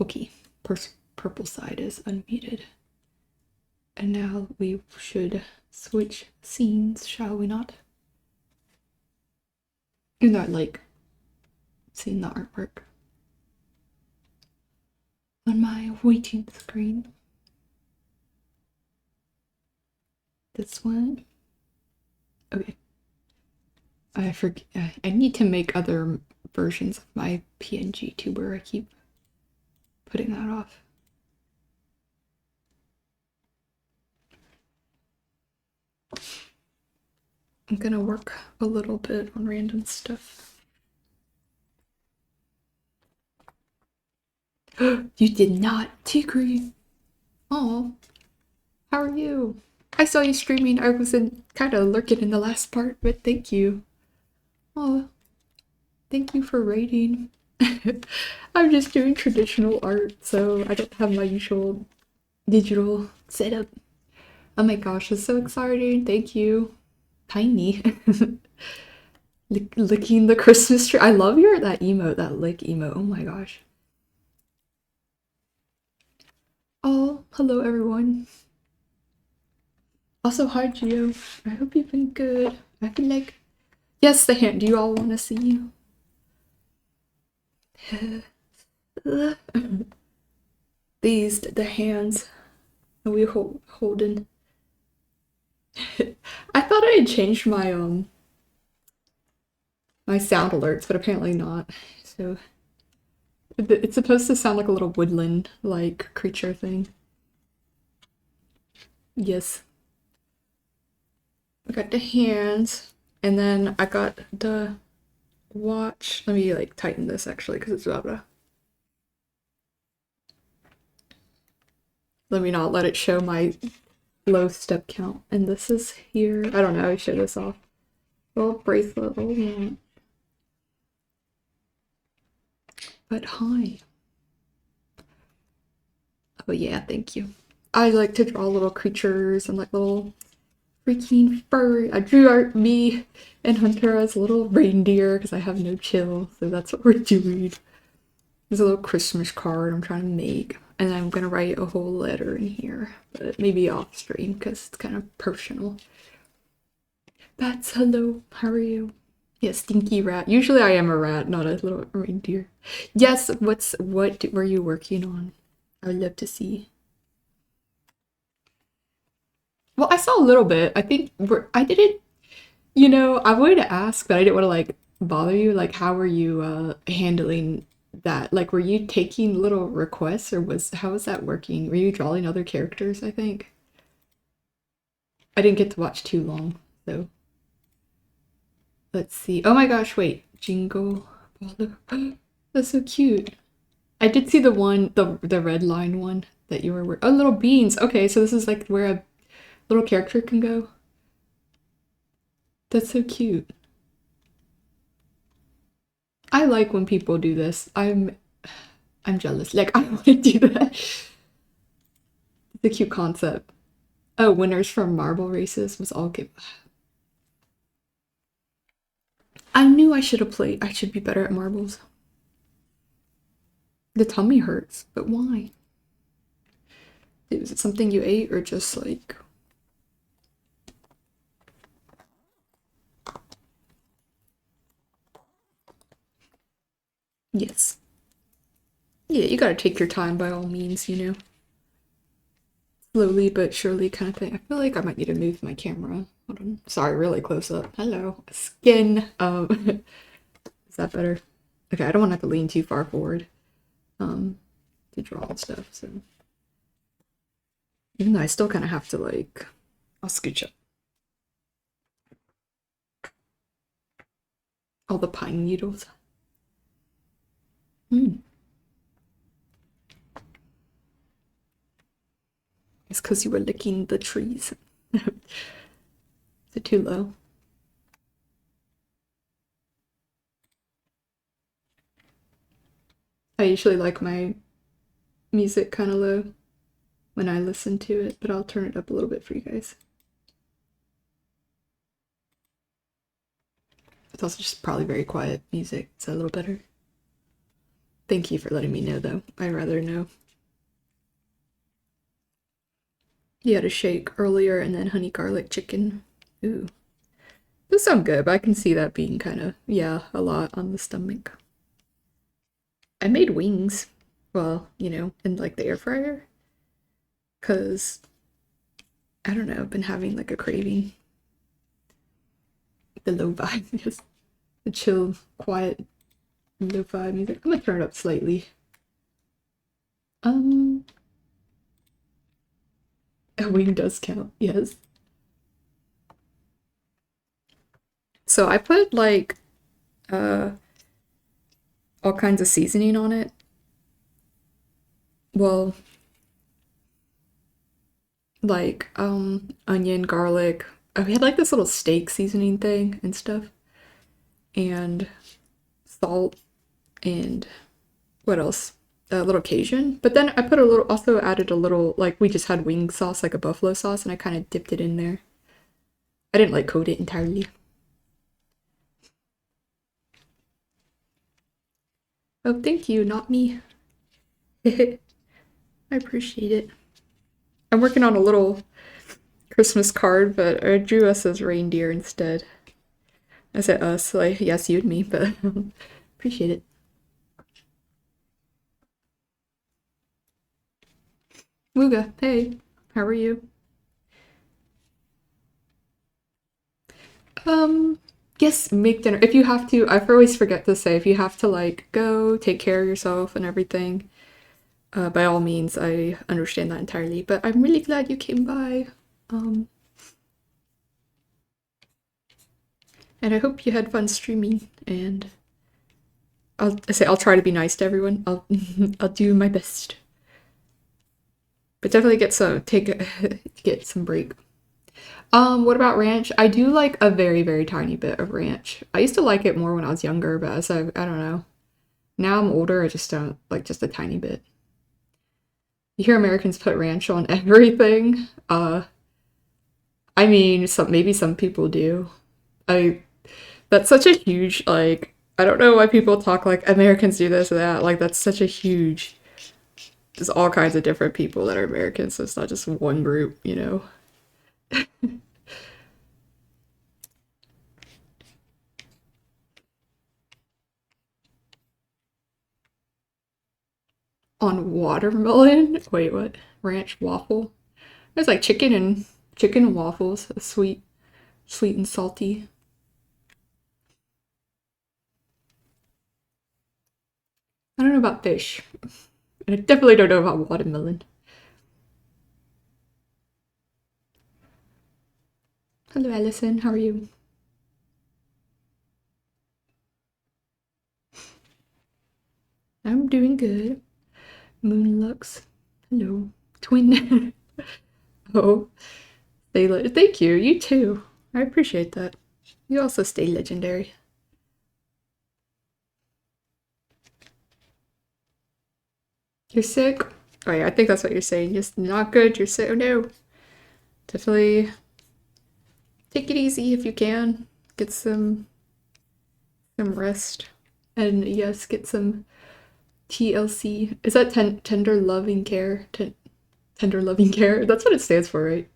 Okay, purple side is unmuted. And now we should switch scenes, shall we not? Even though I like seeing the artwork on my waiting screen. This one. Okay. I forget. I need to make other versions of my PNG tuber. I keep putting that off. I'm gonna work a little bit on random stuff. You did not, Tigri. Oh, how are you? I saw you streaming. I was kind of lurking in the last part, but thank you. Oh, thank you for raiding. I'm just doing traditional art, so I don't have my usual digital setup. Oh my gosh, it's so exciting. Thank you. Tiny. Licking the Christmas tree. I love that emote, that lick emote. Oh my gosh. Oh, hello everyone. Also, hi Gio. I hope you've been good. I feel like... Yes, the hand. Do you all want to see you? These, the hands that we holding. I thought I had changed my my sound alerts, but apparently not. So it's supposed to sound like a little woodland like creature thing. Yes. I got the hands, and then I got the watch. Let me like tighten this actually because it's blah blah. Let me not let it show my low step count. And this is here. I don't know. I show this off. Little bracelet. Oh yeah. But hi. Oh yeah, thank you. I like to draw little creatures and like little freaking furry. I drew art me and Hunter as a little reindeer because I have no chill, so that's what we're doing. There's a little Christmas card I'm trying to make, and I'm gonna write a whole letter in here, but maybe off stream because it's kind of personal. Bats, hello, how are you? Yeah, stinky rat. Usually I am a rat, not a little reindeer. Yes, what were you working on? I would love to see. Well, I saw a little bit. I think I didn't, I wanted to ask, but I didn't want to like bother you. Like, how were you handling that? Like, were you taking little requests or how was that working? Were you drawing other characters, I think? I didn't get to watch too long, so let's see. Oh my gosh, wait. Jingle. That's so cute. I did see the red line one that you were. Oh, little beans. Okay, so this is like where a little character can go. That's so cute. I like when people do this. I'm jealous. Like I want to do that. It's a cute concept. Oh, winners from marble races was all give. I knew I should have played. I should be better at marbles. The tummy hurts, but why? Was it something you ate or just like? Yes. Yeah, you gotta take your time by all means, Slowly but surely kind of thing. I feel like I might need to move my camera. Hold on. Sorry, really close up. Hello. Skin. Is that better? Okay, I don't want to have to lean too far forward to draw and stuff, so even though I still kind of have to like I'll scooch up. All the pine needles. It's because you were licking the trees. Is it too low? I usually like my music kind of low when I listen to it, but I'll turn it up a little bit for you guys. It's also just probably very quiet music. Is that a little better? Thank you for letting me know, though. I'd rather know. You had a shake earlier and then honey garlic chicken. Ooh. Those sound good, but I can see that being kind of, yeah, a lot on the stomach. I made wings. Well, you know, in like the air fryer. Because, I don't know, I've been having like a craving. The low vibe, just the chill, quiet, lo-fi music. I'm gonna turn it up slightly. Um, a wing does count, yes. So I put like uh all kinds of seasoning on it. Well, like onion, garlic. We had like this little steak seasoning thing and stuff, and salt and what else? A little Cajun. But then I put a little, also added a little, like we just had wing sauce, like a buffalo sauce, and I kind of dipped it in there. I didn't like coat it entirely. Oh, thank you, not me. I appreciate it. I'm working on a little Christmas card, but I drew us as reindeer instead. I said us, like, yes, you and me, but appreciate it. Muga, hey, how are you? Um, yes, make dinner. If you have to, I always forget to say, if you have to, like, go take care of yourself and everything, by all means, I understand that entirely. But I'm really glad you came by. Um, and I hope you had fun streaming. And I'll try to be nice to everyone. I'll do my best. But definitely get some break. What about ranch? I do like a very, very tiny bit of ranch. I used to like it more when I was younger, but I don't know. Now I'm older, I just don't like just a tiny bit. You hear Americans put ranch on everything. I mean, maybe some people do. I That's such a huge like I don't know why people talk like Americans do this or that. Like that's such a huge there's all kinds of different people that are Americans, so it's not just one group, you know. On watermelon? Wait, what? Ranch waffle? There's like chicken and waffles, sweet and salty. I don't know about fish. I definitely don't know about watermelon. Hello, Allison. How are you? I'm doing good. Moonlux. Hello. Twin. Oh, thank you. You too. I appreciate that. You also stay legendary. You're sick? Oh yeah, I think that's what you're saying. Just not good. You're sick. Oh no. Definitely take it easy if you can. Get some rest. And yes, get some TLC. Is that tender loving care? Tender loving care? That's what it stands for, right?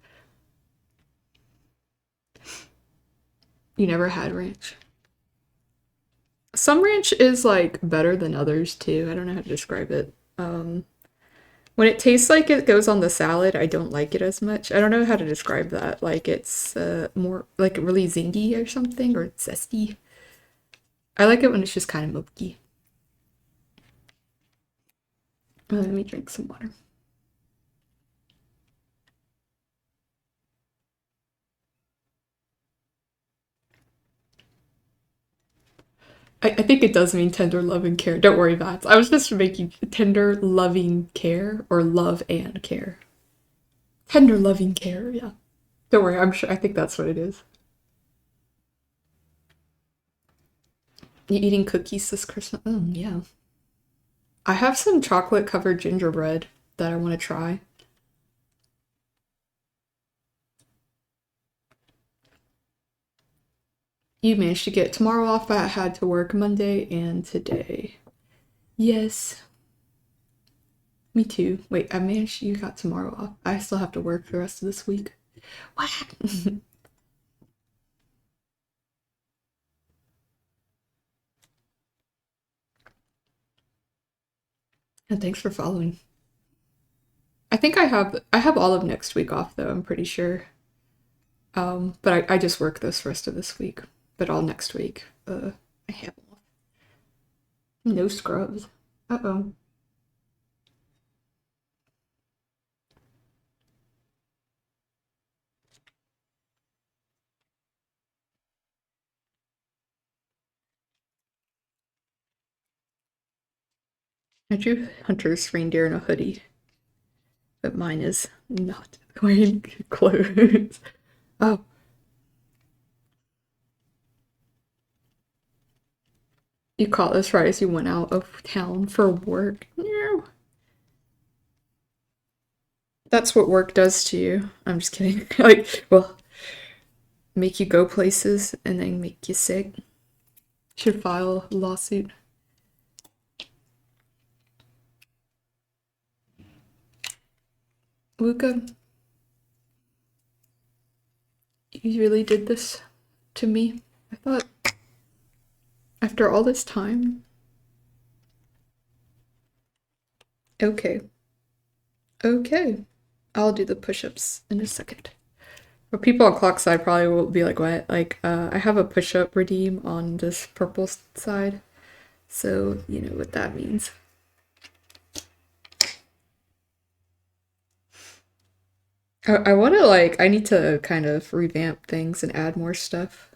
You never had ranch. Some ranch is like better than others too. I don't know how to describe it. When it tastes like it goes on the salad, I don't like it as much. I don't know how to describe that. Like it's more like really zingy or something or zesty. I like it when it's just kind of milky. Let me drink some water. I think it does mean tender loving care. Don't worry, Vats. I was just making tender loving care or love and care. Tender loving care, yeah. Don't worry, I'm sure I think that's what it is. You eating cookies this Christmas? Yeah. I have some chocolate covered gingerbread that I want to try. You managed to get tomorrow off, but I had to work Monday and today. Yes, me too. Wait, I managed you got tomorrow off. I still have to work the rest of this week. What? And thanks for following. I think I have all of next week off though, I'm pretty sure. But I just work this rest of this week. But all next week. I have off. No scrubs. Uh-oh. I drew Hunter's reindeer in a hoodie, but mine is not wearing clothes. Oh, you caught this right as you went out of town for work. No. That's what work does to you. I'm just kidding. Like, well, make you go places and then make you sick. Should file a lawsuit. Luca, you really did this to me? I thought after all this time. Okay. Okay. I'll do the push-ups in a second. But people on clock side probably will be like, what? Like, I have a push-up redeem on this purple side. So, you know what that means. I want to, like, I need to kind of revamp things and add more stuff.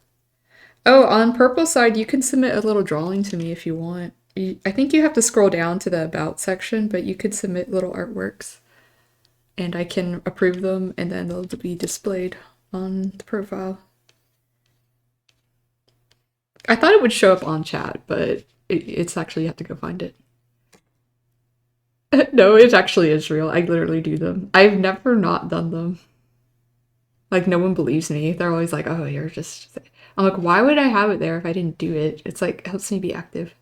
Oh, on purple side, you can submit a little drawing to me if you want. I think you have to scroll down to the about section, but you could submit little artworks. And I can approve them, and then they'll be displayed on the profile. I thought it would show up on chat, but it's actually you have to go find it. No, it actually is real. I literally do them. I've never not done them. Like no one believes me. They're always like, "Oh, you're just." I'm like, why would I have it there if I didn't do it? It's like it helps me be active.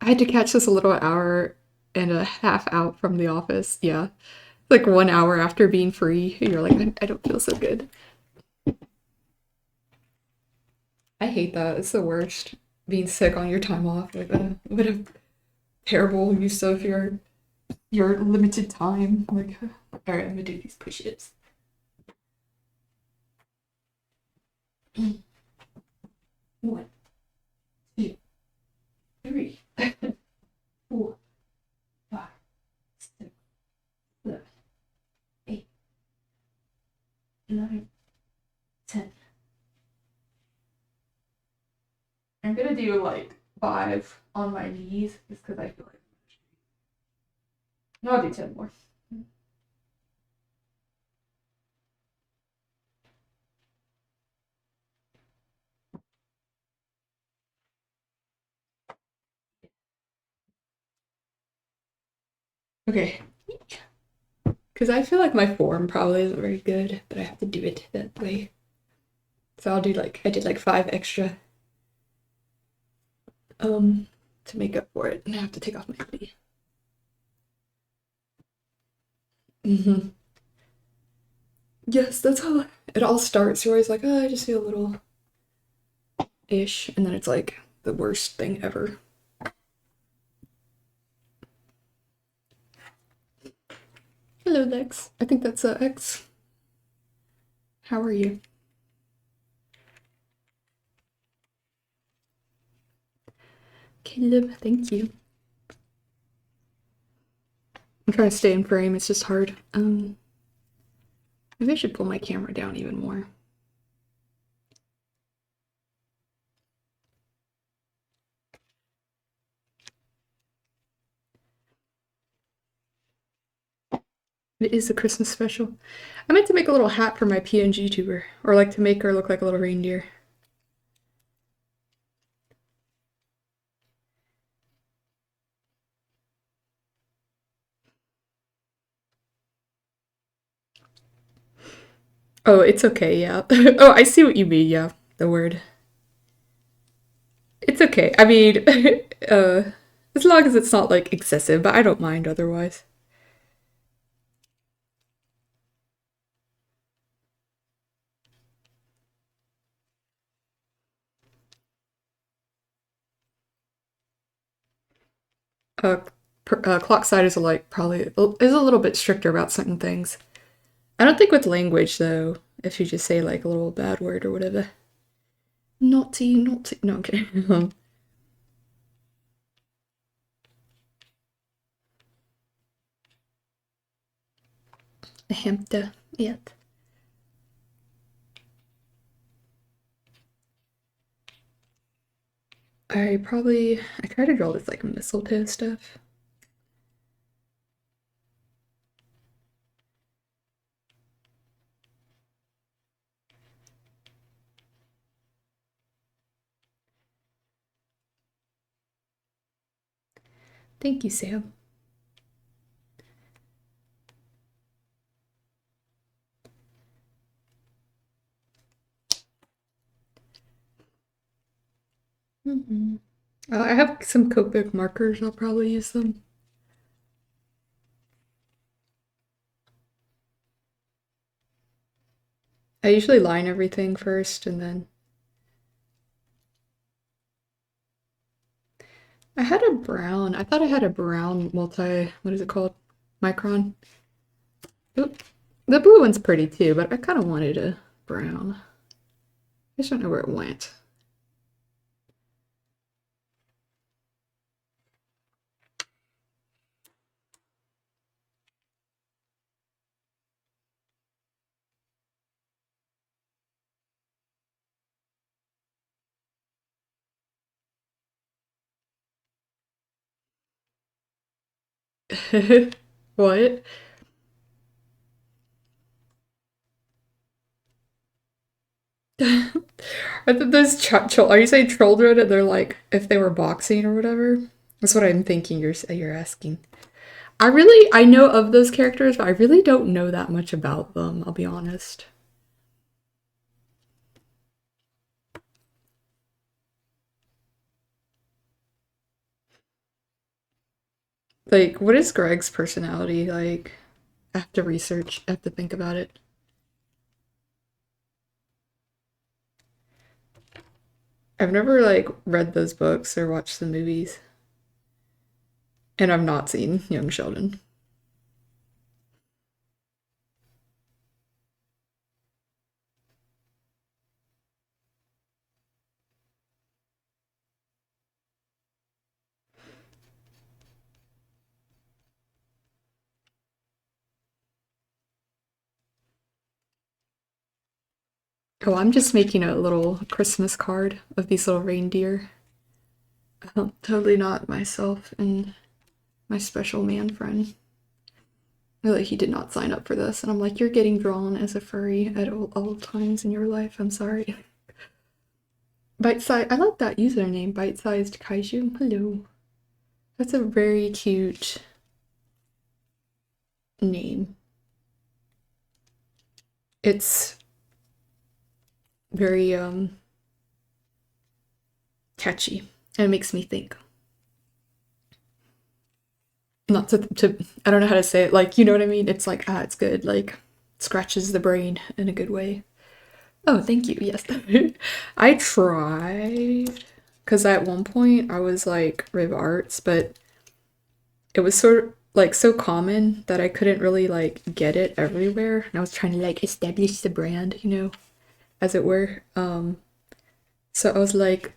I had to catch this a little hour and a half out from the office. Yeah, like 1 hour after being free, you're like, I don't feel so good. I hate that. It's the worst. Being sick on your time off. Like, what a terrible use of your limited time. Like, all right, I'm gonna do these push-ups. 1, 2, 3, 4, 5, 6, 7, 8, 9, 10. I'm gonna do like 5 on my knees just because I feel like. No, I'll do 10 more. Okay. Because I feel like my form probably isn't very good, but I have to do it that way. So I'll do like, I did like 5 extra to make up for it. And I have to take off my hoodie. Mm-hmm. Yes, that's how it all starts. You're always like, oh, I just feel a little ish. And then it's like the worst thing ever. Hello, Lex. I think that's X. How are you? Caleb, thank you. I'm trying to stay in frame. It's just hard. Maybe I should pull my camera down even more. It is a Christmas special. I meant to make a little hat for my PNG tuber, or like to make her look like a little reindeer. Oh, it's okay, yeah. Oh, I see what you mean, yeah. The word. It's okay. I mean, as long as it's not like excessive, but I don't mind otherwise. Uh, Clock siders are like probably is a little bit stricter about certain things. I don't think with language though. If you just say like a little bad word or whatever. Naughty, naughty. No, okay. Hämta it. I try to draw this like mistletoe stuff. Thank you, Sam. Mm-hmm. I have some Copic markers. I'll probably use them. I usually line everything first and then I had a brown. I thought I had a brown what is it called? Micron. Oop. The blue one's pretty too, but I kind of wanted a brown. I just don't know where it went. What? Those are you saying children and they're like if they were boxing or whatever? That's what I'm thinking you're asking. I know of those characters, but I really don't know that much about them, I'll be honest. Like, what is Greg's personality like? I have to research, I have to think about it. I've never like read those books or watched the movies, and I've not seen Young Sheldon. Oh, I'm just making a little Christmas card of these little reindeer. Totally not myself and my special man friend. Really, he did not sign up for this, and I'm like, you're getting drawn as a furry at all times in your life. I'm sorry. Bite size. I like that username, bite-sized kaiju. Hello. That's a very cute name. It's very catchy, and it makes me think. Not to I don't know how to say it. Like, you know what I mean? It's like it's good. Like, scratches the brain in a good way. Oh, thank you. Yes. I tried because at one point I was like Riv Arts, but it was sort of like so common that I couldn't really like get it everywhere. And I was trying to like establish the brand, as it were. So I was like,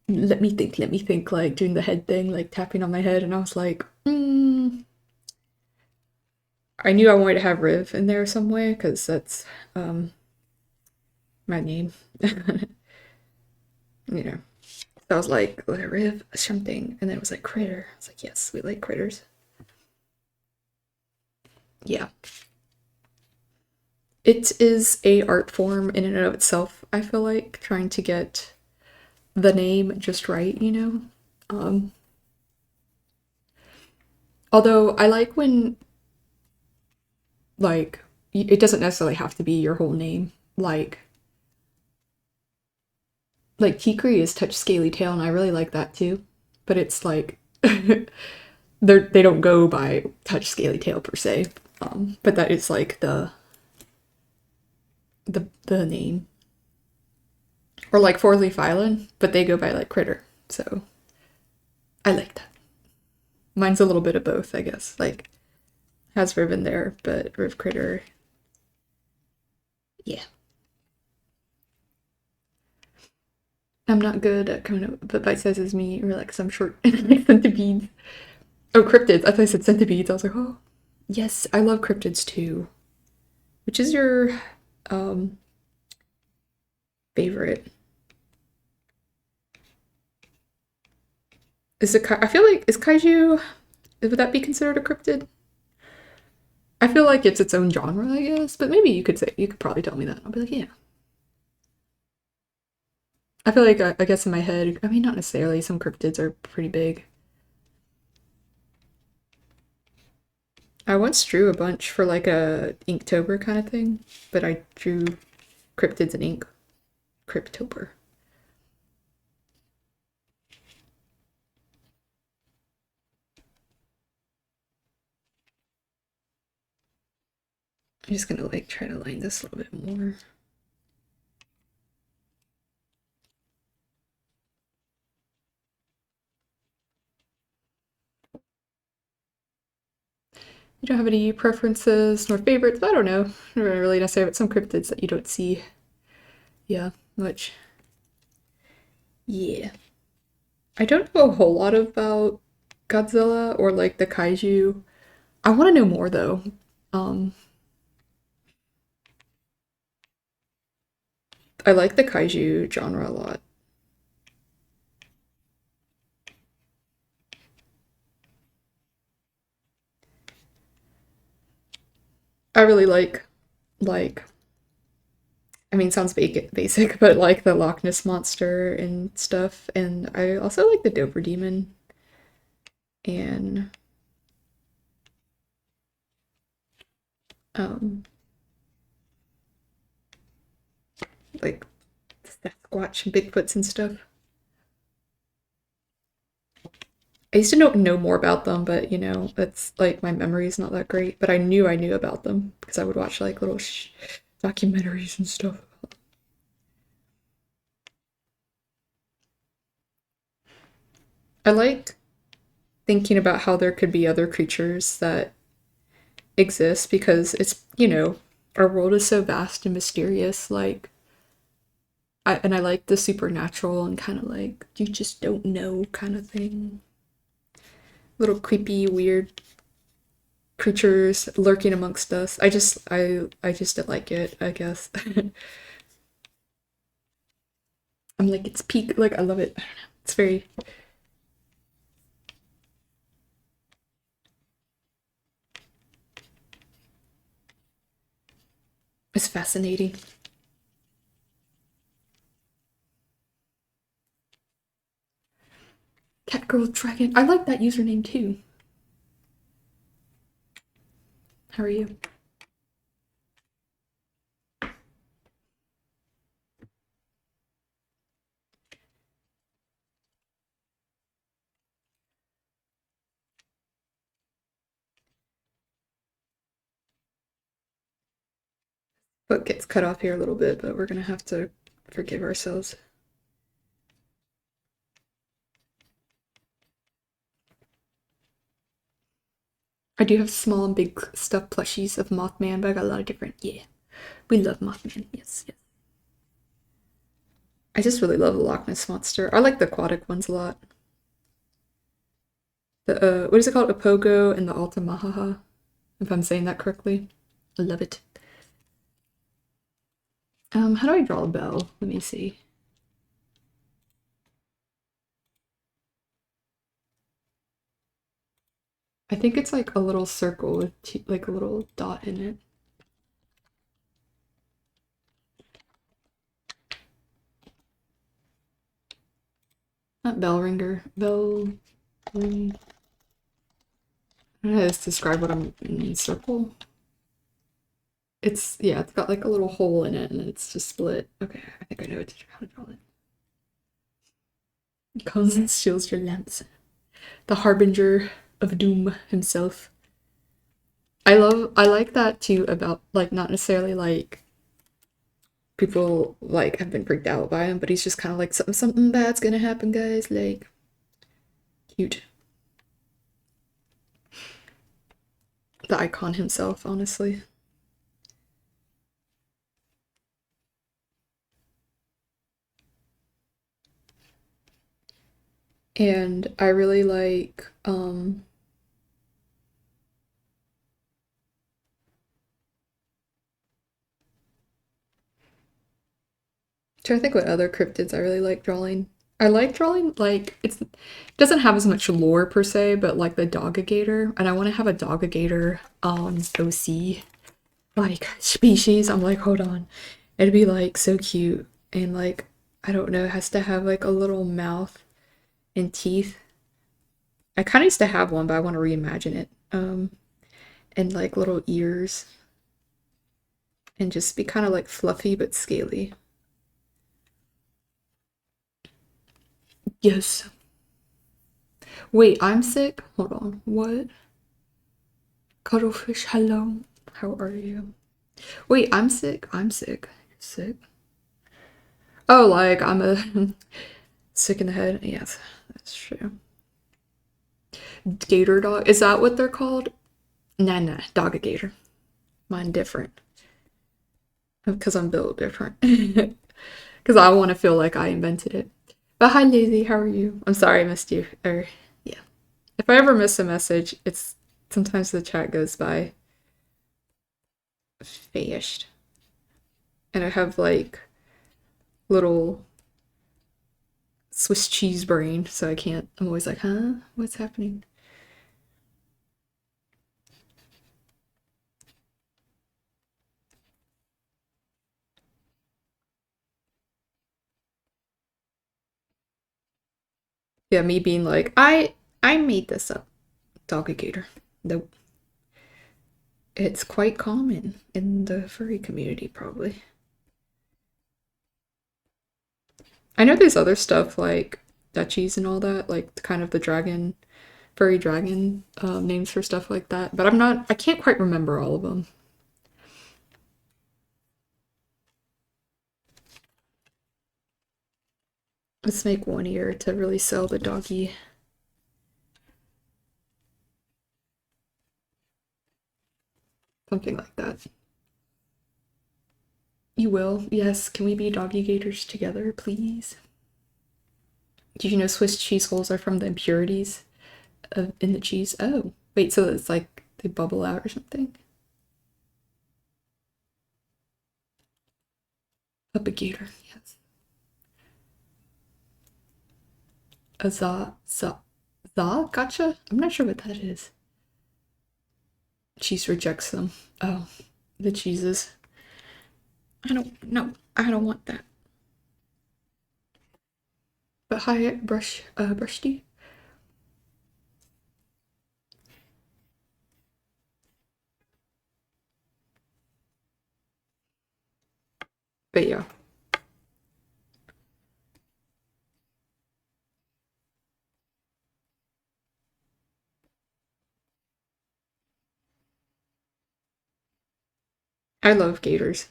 let me think, like doing the head thing, like tapping on my head, and I was like, I knew I wanted to have Riv in there some way because that's my name. you know. So I was like, let Riv something, and then it was like critter. I was like, yes, we like critters. Yeah. It is a art form in and of itself, I feel like, trying to get the name just right. Um, Although I like when, like, it doesn't necessarily have to be your whole name. Like, like Tikri is touch scaly tail, and I really like that too. But it's like they don't go by touch scaly tail per se. But that is like the name. Or like Four Leaf Island, but they go by like Critter. So I like that. Mine's a little bit of both, I guess. Like has Riv in there, but Riv Critter. Yeah. I'm not good at coming up with bite sizes me or like some short like centipedes. Oh, cryptids. I thought I said centipedes. I was like, oh. Yes, I love cryptids too. Which is your favorite? Is it I feel like is kaiju would that be considered a cryptid? I feel like it's its own genre, I guess, but maybe you could probably tell me that. I'll be like, yeah. I feel like I guess in my head, I mean, not necessarily. Some cryptids are pretty big. I once drew a bunch for like a Inktober kind of thing, but I drew cryptids in ink. Cryptober. I'm just gonna like try to line this a little bit more. You don't have any preferences nor favorites? I don't know. Not really necessarily, but some cryptids that you don't see. Yeah, much. Yeah. I don't know a whole lot about Godzilla or like the kaiju. I want to know more though. Um, I like the kaiju genre a lot. I really like I mean, sounds basic, but like the Loch Ness monster and stuff. And I also like the Dover Demon and um like Sasquatch and Bigfoots and stuff. I used to know more about them, but you know, it's like my memory's not that great. But I knew about them because I would watch like little documentaries and stuff. I like thinking about how there could be other creatures that exist because it's, you know, our world is so vast and mysterious. Like, and I like the supernatural and kind of like, you just don't know kind of thing. Little creepy, weird creatures lurking amongst us. I just don't like it, I guess. I'm like, it's peak, like, I love it. I don't know. It's very, it's fascinating. Cat Girl Dragon. I like that username too. How are you? Foot gets cut off here a little bit, but we're gonna have to forgive ourselves. I do have small and big stuffed plushies of Mothman, but I got a lot of different. Yeah, we love Mothman. Yes, yes. I just really love the Loch Ness monster. I like the aquatic ones a lot. The what is it called? Opogo and the Altamahaha, if I'm saying that correctly. I love it. How do I draw a bell? Let me see. I think it's like a little circle with like a little dot in it. Not bell ringer. Bell ring. I don't know how to describe what I'm in circle. It's yeah, it's got like a little hole in it and it's just split. Okay, I think I know how to draw it. Comes and steals your lamps. The harbinger of doom himself. I like that too about like not necessarily like people like have been freaked out by him, but he's just kind of like something bad's gonna happen, guys. Like cute. The icon himself, honestly. And I really like trying to think what other cryptids I really like drawing. I like drawing like it doesn't have as much lore per se, but like the Dogagator, and I want to have a Dogagator OC like species. I'm like, hold on, it'd be like so cute and like I don't know, it has to have like a little mouth and teeth. I kind of used to have one, but I want to reimagine it. And like little ears and just be kind of like fluffy but scaly. Yes. Wait, I'm sick? Hold on. What? Cuttlefish, hello. How are you? Wait, I'm sick? I'm sick. Sick? Oh, like I'm a sick in the head? Yes, that's true. Gator dog? Is that what they're called? Nah, nah, dog a gator. Mine different. Because I'm built different. Because I want to feel like I invented it. But hi, Lazy, how are you? I'm sorry I missed you. Or, yeah. If I ever miss a message, it's sometimes the chat goes by fast. And I have like little Swiss cheese brain, so I can't. I'm always like, huh? What's happening? Yeah, me being like, I made this up. Doggigator. Nope. It's quite common in the furry community, probably. I know there's other stuff like duchies and all that, like kind of the dragon, furry dragon names for stuff like that, but I can't quite remember all of them. Let's make one ear to really sell the doggy. Something like that. You will? Yes. Can we be doggy gators together, please? Did you know Swiss cheese holes are from the impurities in the cheese? Oh, wait, so it's like they bubble out or something? Up a gator, yes. A za? Gotcha? I'm not sure what that is. Cheese rejects them. Oh, the cheeses. I don't know. I don't want that. But hi, Brushy. But yeah, I love gators.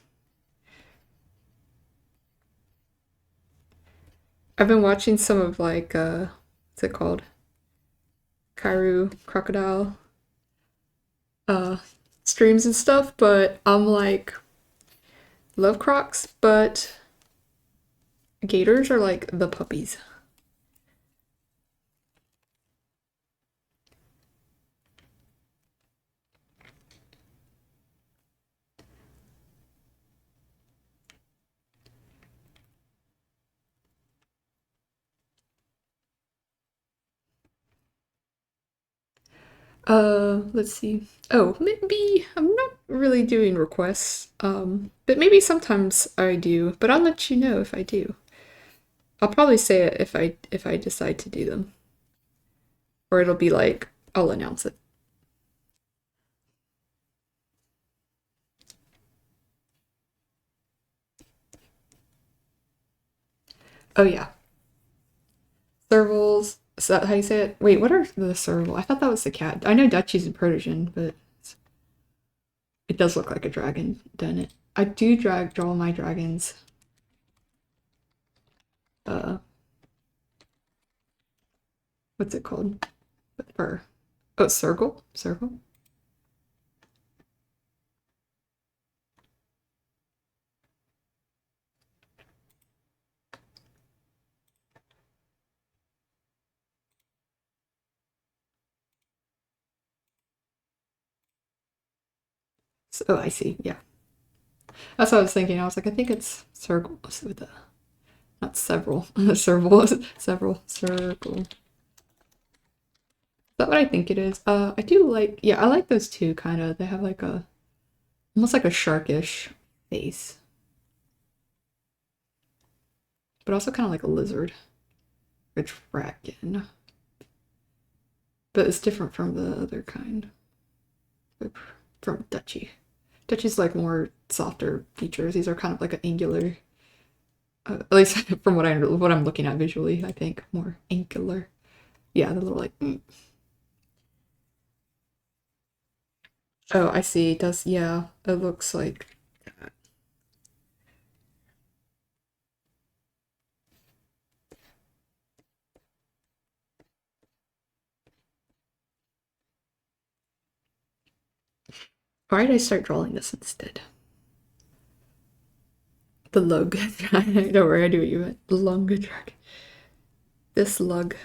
I've been watching some of like, what's it called? Kairu crocodile uh streams and stuff, but I'm like, love crocs, but gators are like the puppies. Let's see. Oh, maybe I'm not really doing requests. But maybe sometimes I do, but I'll let you know if I do. I'll probably say it if I decide to do them. Or it'll be like I'll announce it. Oh yeah. Servals. Is that how you say it? Wait, what are the serval? I thought that was the cat. I know Dutchies and Persian, but it does look like a dragon, doesn't it? I do draw my dragons. Uh, what's it called? Fur. Oh, circle? Circle? Oh, I see. Yeah. That's what I was thinking. I was like, I think it's circle with a, not several. Several. Several. Circle. Is that what I think it is? I do like, yeah, I like those two kind of. They have like a, almost like a sharkish face, but also kind of like a lizard. A dragon. But it's different from the other kind. From Dutchy. Dutchy's like more softer features. These are kind of like an angular, at least from what I'm looking at visually. I think more angular. Yeah, the little like. Oh, I see. It does, yeah. It looks like that. Why did I start drawing this instead? The lug. Don't worry, I do what you meant. The lung dragon. This lug.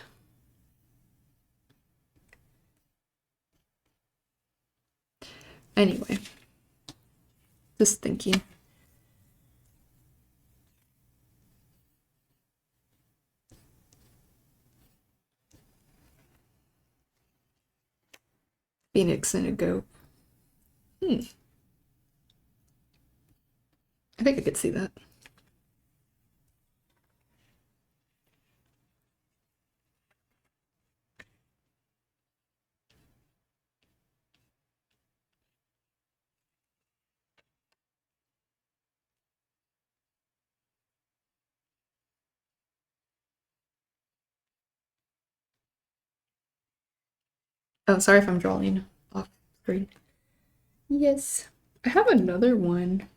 Anyway, just thinking. Phoenix and a goat. I think I could see that. Oh, sorry if I'm drawing off screen. Yes. I have another one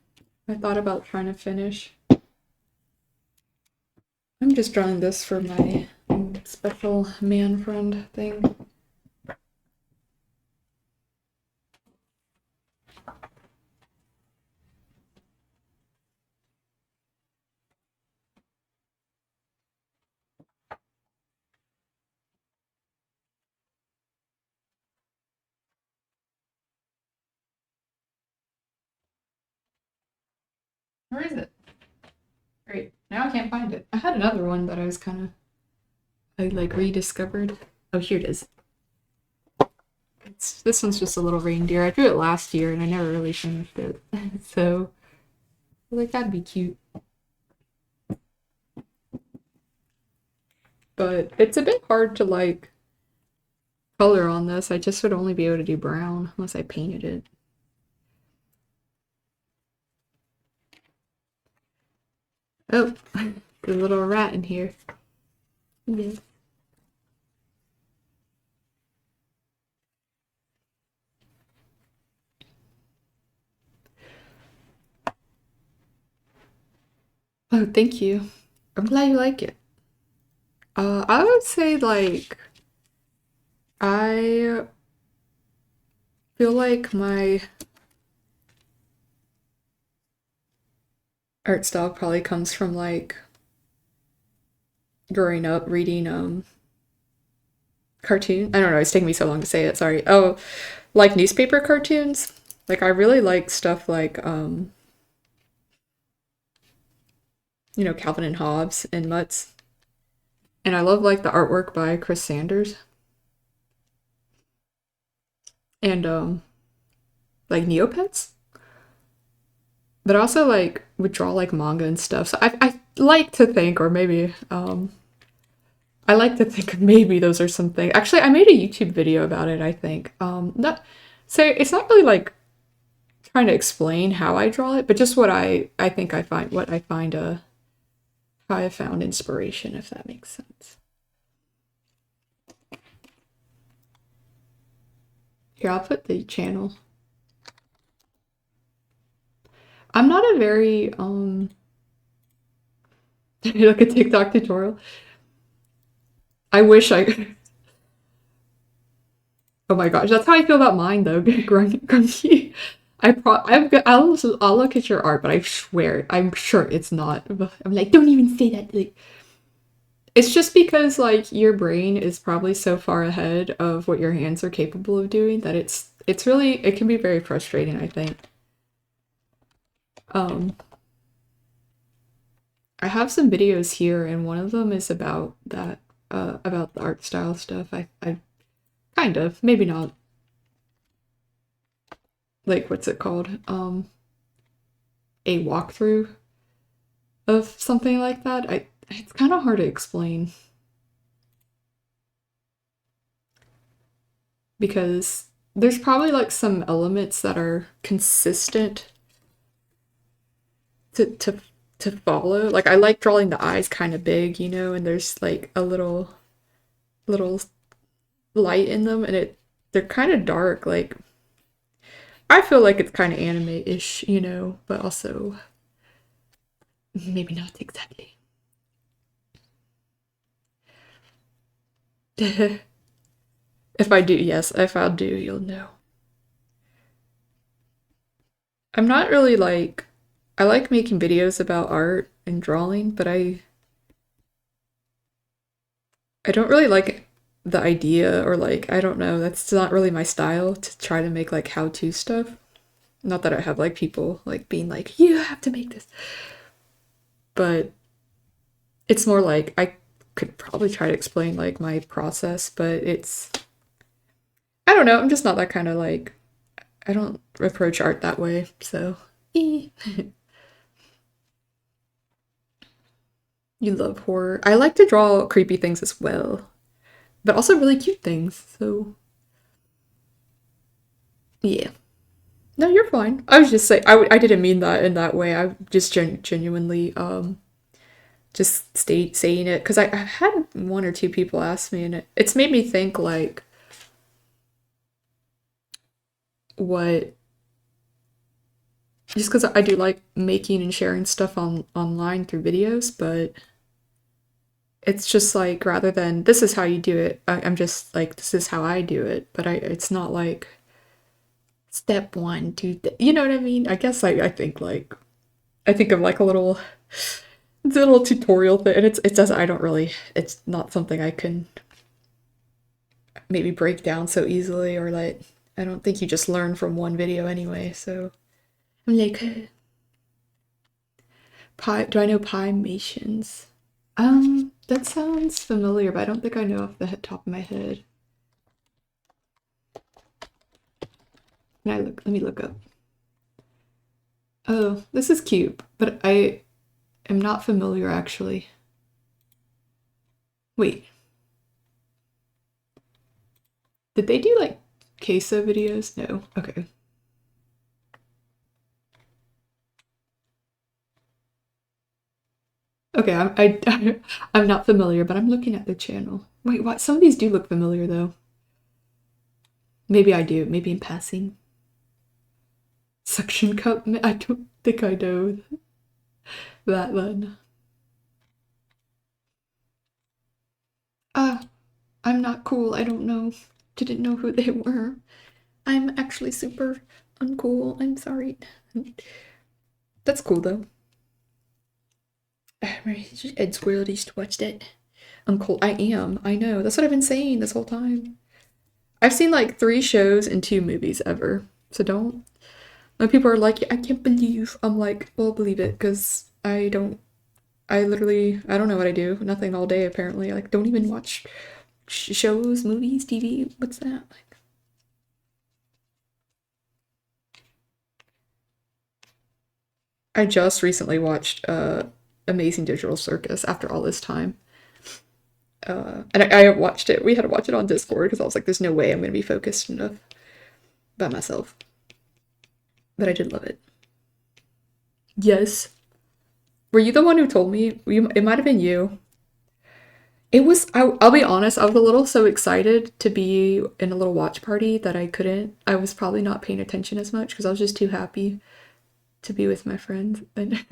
I thought about trying to finish. I'm just drawing this for my special man friend thing. Where is it? Great. Now I can't find it. I had another one that I was kind of, I like rediscovered. Oh, here it is. This one's just a little reindeer. I drew it last year and I never really finished it. So, like, that'd be cute. But it's a bit hard to, like, color on this. I just would only be able to do brown unless I painted it. Oh, the little rat in here. Yes. Oh, thank you. I'm glad you like it. I would say like I feel like my art style probably comes from like growing up reading cartoon. I don't know, it's taking me so long to say it, sorry. Oh, like newspaper cartoons. Like I really like stuff like Calvin and Hobbes and Mutts. And I love like the artwork by Chris Sanders. And like Neopets. But I also like would draw like manga and stuff. So I like to think, or maybe I like to think maybe those are some things. Actually, I made a YouTube video about it, I think. Not so it's not really like trying to explain how I draw it, but just what I think I find what I find how I found inspiration, if that makes sense. Here, I'll put the channel. I'm not a very, like a TikTok tutorial. I wish I, oh my gosh, that's how I feel about mine though, grungy. I'll look at your art, but I swear, I'm sure it's not. I'm like, don't even say that. Like, it's just because like your brain is probably so far ahead of what your hands are capable of doing that it's really it can be very frustrating, I think. Um, I have some videos here, and one of them is about that, about the art style stuff. I kind of, maybe not. Like, what's it called? A walkthrough of something like that. It's kind of hard to explain because there's probably like some elements that are consistent to to follow. Like I like drawing the eyes kind of big, you know, and there's like a little light in them, and they're kind of dark. Like I feel like it's kind of anime-ish, you know, but also maybe not exactly. If I do, yes, if I do, you'll know. I'm not really like I like making videos about art and drawing, but I don't really like the idea or like I don't know, that's not really my style to try to make like how-to stuff. Not that I have like people like being like, you have to make this. But it's more like I could probably try to explain like my process, but I don't know, I'm just not that kind of like I don't approach art that way, so you love horror. I like to draw creepy things as well, but also really cute things. So yeah. No, you're fine. I was just saying I didn't mean that in that way. I just genuinely just stayed saying it because I had one or two people ask me, and it's made me think like what just because I do like making and sharing stuff online through videos, but it's just like rather than this is how you do it, I'm just like this is how I do it, but it's not like step one, two, you know what I mean? I guess I think like I think of like a little it's a little tutorial thing, and it does I don't really it's not something I can maybe break down so easily or like I don't think you just learn from one video anyway. So I'm like pie. Do I know Pimations? That sounds familiar, but I don't think I know off the top of my head. Can I look? Let me look up. Oh, this is cute, but I am not familiar actually. Wait, did they do like queso videos? No. Okay. Okay, I'm not familiar, but I'm looking at the channel. Wait, what? Some of these do look familiar though. Maybe I do. Maybe in passing. Suction cup. I don't think I know that then. Ah, I'm not cool. I don't know. Didn't know who they were. I'm actually super uncool. I'm sorry. That's cool though. Ed Squirrel used to watch that. Uncool. I am. I know. That's what I've been saying this whole time. I've seen like 3 shows and 2 movies ever. So don't. When people are like, I can't believe. I'm like, well, believe it, because I don't. I literally, I don't know what I do. Nothing all day apparently. Like, don't even watch shows, movies, TV. What's that? Like, I just recently watched Amazing Digital Circus after all this time. And I watched it. We had to watch it on Discord because I was like, there's no way I'm going to be focused enough by myself. But I did love it. Yes. Were you the one who told me? It might have been you. I'll be honest, I was a little so excited to be in a little watch party that I couldn't. I was probably not paying attention as much because I was just too happy to be with my friends. And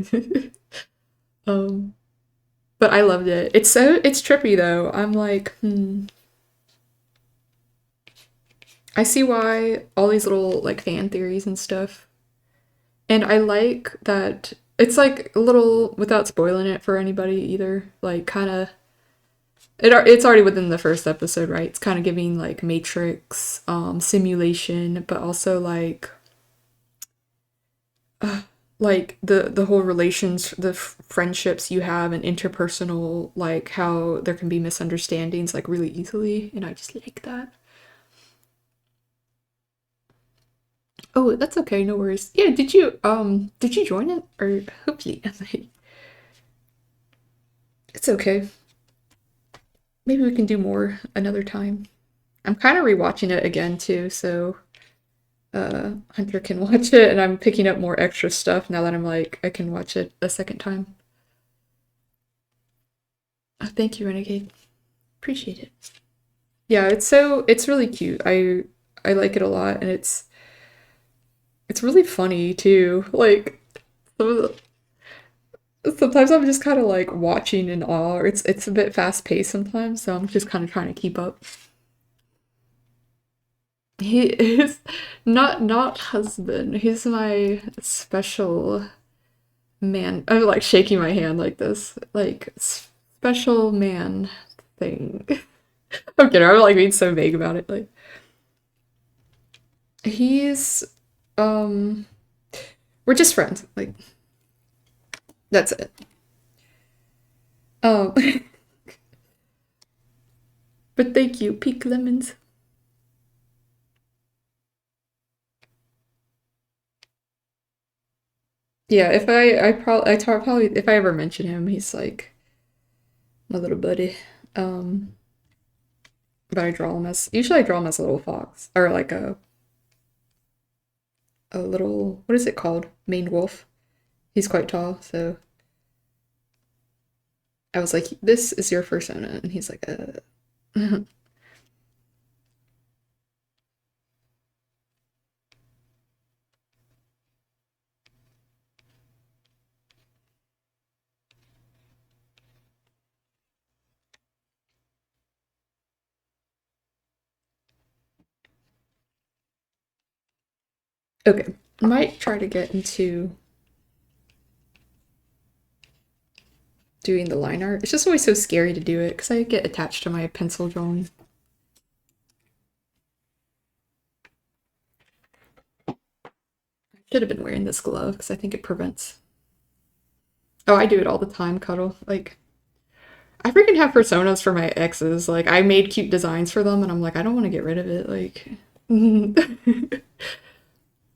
um, but I loved it. It's trippy though. I'm like, I see why all these little like fan theories and stuff. And I like that it's like a little without spoiling it for anybody either. Like kind of it's already within the first episode, right? It's kind of giving like Matrix simulation, but also like the whole relations, the friendships you have and interpersonal, like how there can be misunderstandings like really easily, and I just like that. Oh, that's okay, no worries. Yeah, did you join it or hopefully it's okay. Maybe we can do more another time. I'm kind of rewatching it again too, so Hunter can watch it, and I'm picking up more extra stuff now that I'm like I can watch it a second time. Oh, thank you, Renegade. Appreciate it. Yeah, it's really cute. I like it a lot, and it's really funny too. Like sometimes I'm just kind of like watching in awe. It's a bit fast paced sometimes, so I'm just kind of trying to keep up. He is not husband. He's my special man. I'm like shaking my hand like this, like special man thing. I'm kidding. I'm like being so vague about it. Like he's um we're just friends. Like that's it. Um but thank you, Peak Lemons. Yeah, if probably if I ever mention him, he's like my little buddy. Um but I draw him as usually I draw him as a little fox or like a little what is it called? Maned wolf. He's quite tall, so I was like, "This is your persona," and he's like, Okay, might try to get into doing the line art. It's just always so scary to do it because I get attached to my pencil drawing. Should have been wearing this glove because I think it prevents. Oh, I do it all the time, Cuddle. Like, I freaking have personas for my exes. Like, I made cute designs for them, and I'm like, I don't want to get rid of it. Like,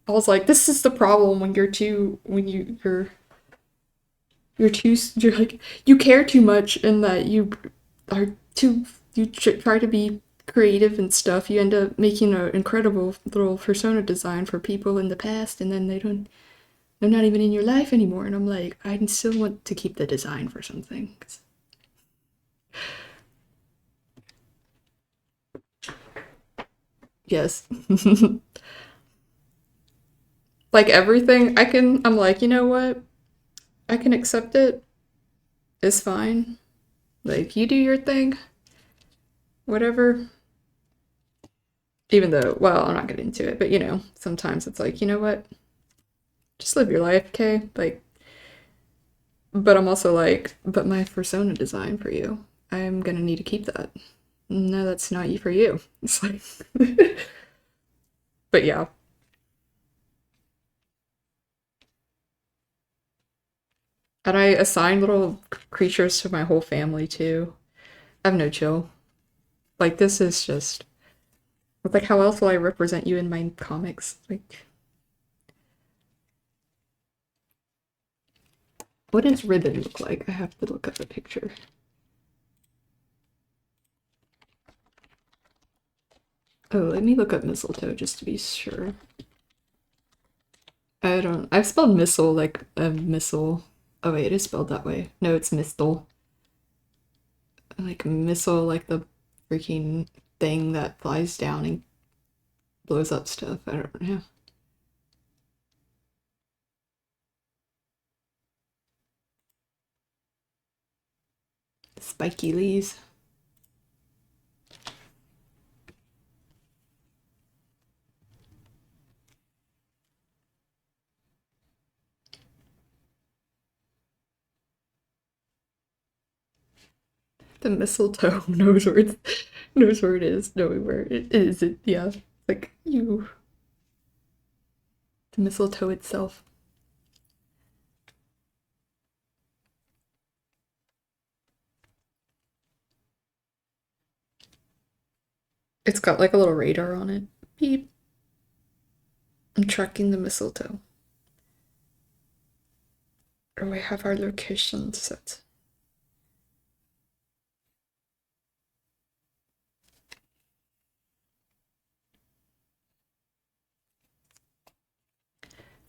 I was like, this is the problem when you're like you care too much and that you are too try to be creative and stuff. You end up making an incredible little persona design for people in the past, and then they're not even in your life anymore. And I'm like, I still want to keep the design for something. Yes. Like everything, I'm like, you know what? I can accept it. It's fine. Like, you do your thing, whatever. Even though, well, I'm not getting into it, but sometimes it's like, you know what? Just live your life, okay? Like, but I'm also like, but my persona design for you, I'm gonna need to keep that. No, that's not you for you. It's like, but yeah. And I assign little creatures to my whole family too. I have no chill. Like, this is just, like, how else will I represent you in my comics? Like, what does Ribbon look like? I have to look up a picture. Oh, let me look up mistletoe just to be sure. I've spelled missile like a missile. Oh wait, it is spelled that way. No, it's mistle. like missile, like the freaking thing that flies down and blows up stuff. I don't know. Spiky leaves. The mistletoe knows where it is, knowing where it is. Yeah, like you, the mistletoe itself. It's got like a little radar on it. Beep. I'm tracking the mistletoe. Or we have our location set.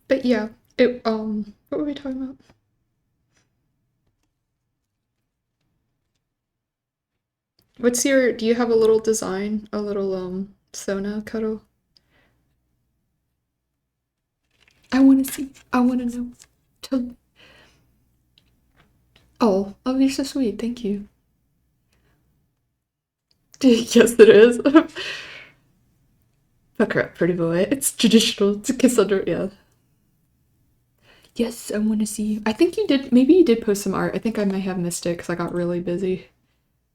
But yeah, what were we talking about? Do you have a little design, a little Sona cuddle? I want to see. I want to know. Tell. Oh, you're so sweet. Thank you. Yes, it is. Fuck her up, pretty boy. It's traditional to kiss under. Yeah. Yes, I want to see. I think you did. Maybe you did post some art. I think I may have missed it because I got really busy.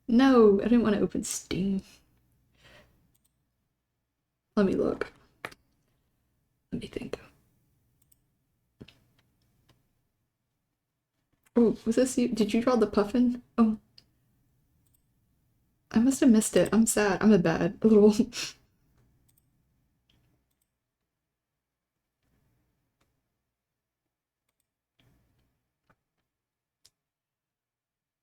No, I didn't want to open Steam. Let me look. Let me think. Oh, was this you? Did you draw the puffin? Oh, I must have missed it. I'm sad. I'm a little.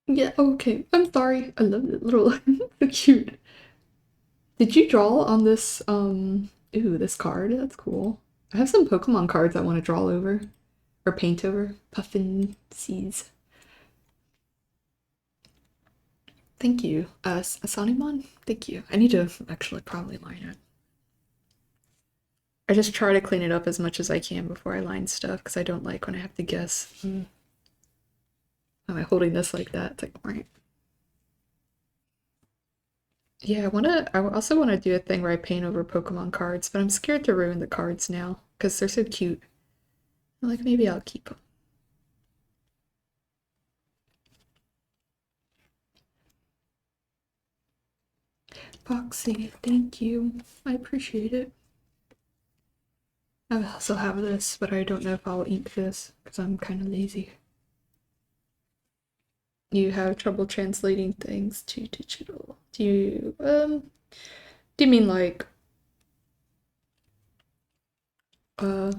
Yeah, okay. I'm sorry. I love it. Little so cute. Did you draw on this ooh, this card? That's cool. I have some Pokemon cards I want to draw over or paint over. Puffin Seas. Thank you. Asanimon? Thank you. I need to actually probably line it. I just try to clean it up as much as I can before I line stuff because I don't like when I have to guess. Am I holding this like that? It's like, right. Yeah, I also wanna do a thing where I paint over Pokemon cards, but I'm scared to ruin the cards now because they're so cute. I'm like, maybe I'll keep them. Foxy, thank you. I appreciate it. I also have this, but I don't know if I'll ink this because I'm kind of lazy. You have trouble translating things to digital. Do you mean like uh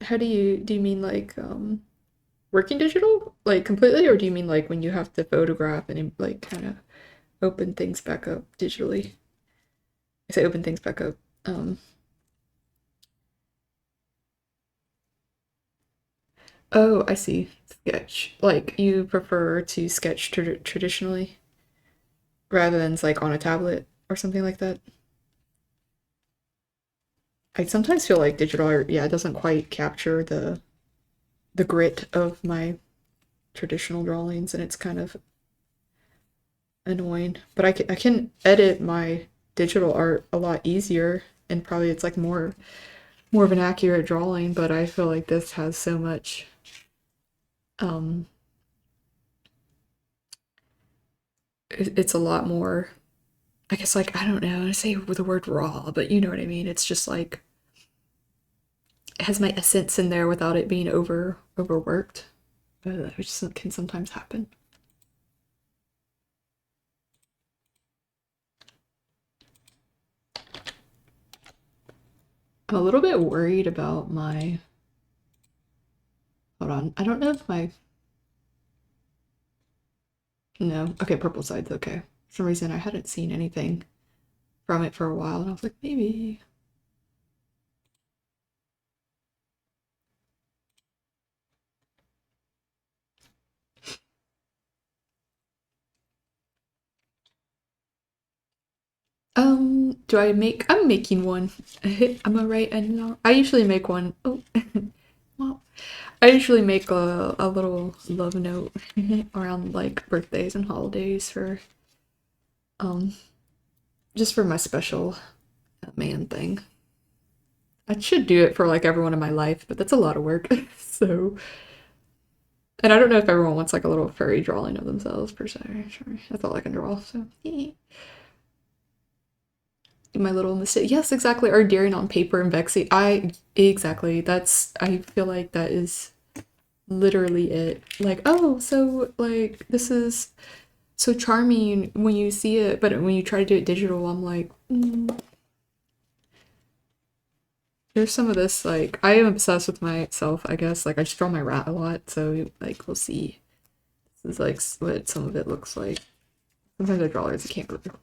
do you mean like working digital like completely, or do you mean like when you have to photograph and like kind of open things back up digitally? I say open things back up. Um, oh, I see. Sketch. Like you prefer to sketch traditionally rather than like on a tablet or something like that. I sometimes feel like digital art, yeah, it doesn't quite capture the grit of my traditional drawings, and it's kind of annoying. But I can edit my digital art a lot easier, and probably it's like more of an accurate drawing. But I feel like this has so much um it's a lot more, I guess, like, I don't know, I say with the word raw, but you know what I mean. It's just like it has my essence in there without it being overworked, which can sometimes happen. I'm a little bit worried about my, hold on, I don't know if my, no, okay, purple side's okay. For some reason I hadn't seen anything from it for a while, and I was like, maybe. Do I make? I'm making one. Am I right? And no, I usually make one. Oh, well, I usually make a little love note around like birthdays and holidays for um just for my special man thing. I should do it for like everyone in my life, but that's a lot of work. So, and I don't know if everyone wants like a little furry drawing of themselves per se. Sure, that's all I can draw. So, my little mistake. Yes, exactly. Or daring on paper and vexing. I exactly. That's. I feel like that is literally it. Like, oh, so like this is so charming when you see it, but when you try to do it digital, I'm like, there's some of this. Like, I am obsessed with myself. I guess like I just draw my rat a lot, so like we'll see. This is like what some of it looks like. Sometimes I draw words I can't go through,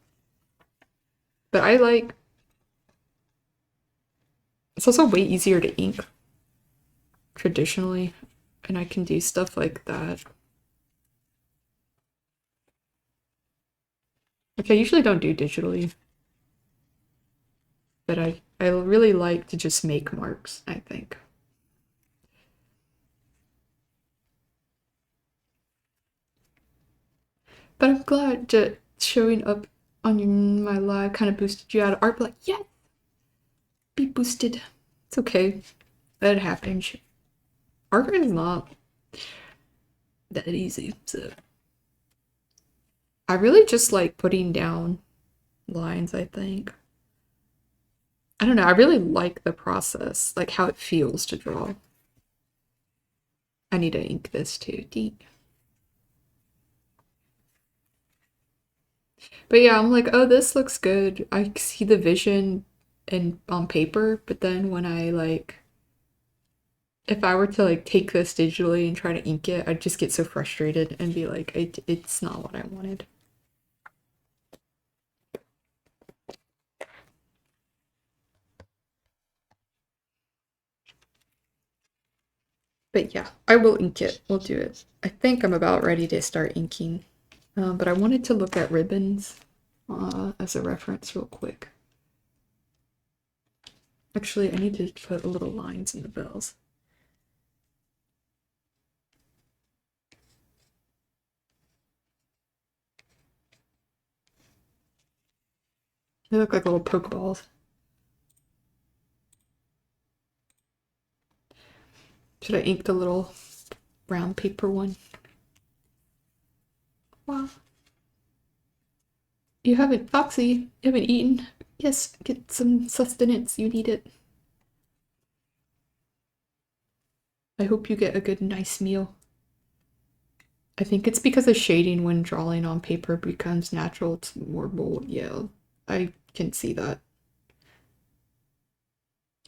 but I like. It's also way easier to ink traditionally, and I can do stuff like that. Which I usually don't do digitally, but I really like to just make marks, I think. But I'm glad that showing up on my live kind of boosted you out of art. But like, yeah, be boosted. It's okay. That happens. Art is not that easy. So I really just like putting down lines, I think. I don't know. I really like the process, like how it feels to draw. I need to ink this too. Deep. But yeah, I'm like, oh, this looks good. I see the vision in on paper, but then when I like if I were to like take this digitally and try to ink it, I'd just get so frustrated and be like, it's not what I wanted. But yeah, I will ink it. We'll do it. I think I'm about ready to start inking. But I wanted to look at ribbons as a reference real quick. Actually, I need to put little lines in the bells. They look like little pokeballs. Should I ink the little brown paper one? Wow. You haven't, Foxy, you haven't eaten? Yes, get some sustenance. You need it. I hope you get a good, nice meal. I think it's because the shading when drawing on paper becomes natural. It's more bold. Yeah, I can see that.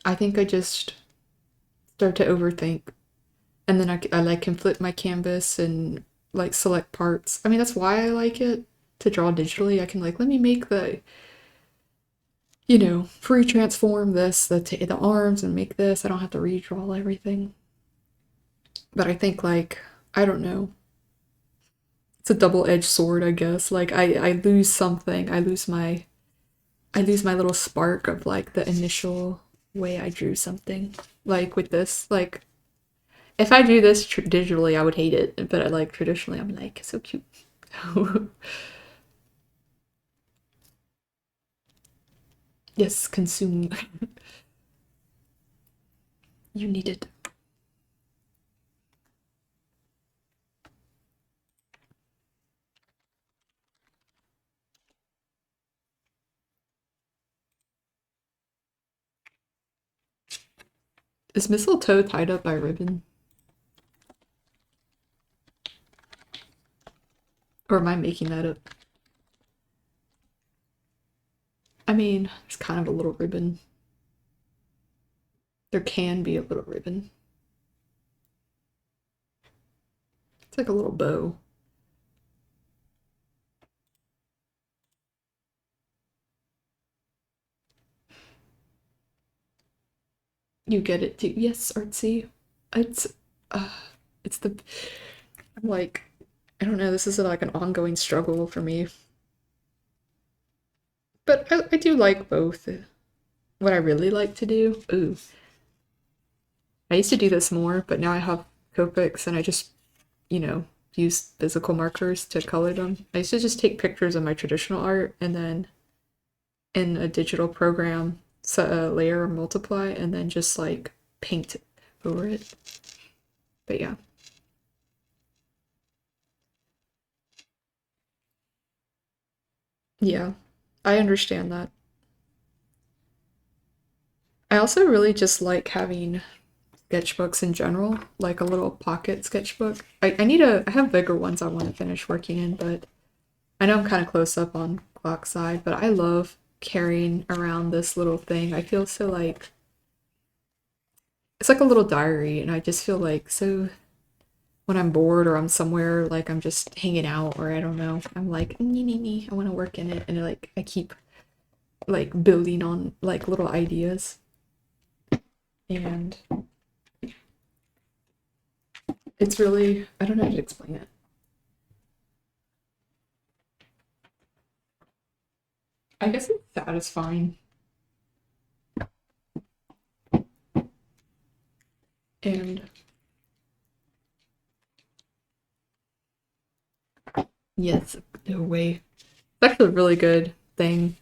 I think I just start to overthink, and then I like can flip my canvas and like select parts. I mean, that's why I like it to draw digitally. I can like let me make the free transform this the arms and make this. I don't have to redraw everything. But I think like I don't know. It's a double-edged sword, I guess. Like I lose something. I lose my little spark of like the initial way I drew something. Like with this, like if I drew this digitally, I would hate it, but I like traditionally, I'm like so cute. Yes, consume. You need it. Is mistletoe tied up by ribbon? Or am I making that up? I mean, it's kind of a little ribbon. There can be a little ribbon. It's like a little bow. You get it too. Yes, artsy. It's uh it's the I'm like I don't know, this is like an ongoing struggle for me. But I do like both. What I really like to do, ooh, I used to do this more, but now I have Copics and I just, you know, use physical markers to color them. I used to just take pictures of my traditional art and then in a digital program, set a layer or multiply, and then just like paint over it. But yeah. Yeah, I understand that. I also really just like having sketchbooks in general, like a little pocket sketchbook. I need I have bigger ones I want to finish working in, but I know I'm kind of close up on clock side, but I love carrying around this little thing. I feel so like it's like a little diary, and I just feel like so when I'm bored or I'm somewhere like I'm just hanging out or I don't know, I'm like nee, nee, nee, I want to work in it, and like I keep like building on like little ideas, and it's really I don't know how to explain it. I guess it's satisfying, and yes, no way. It's actually a really good thing,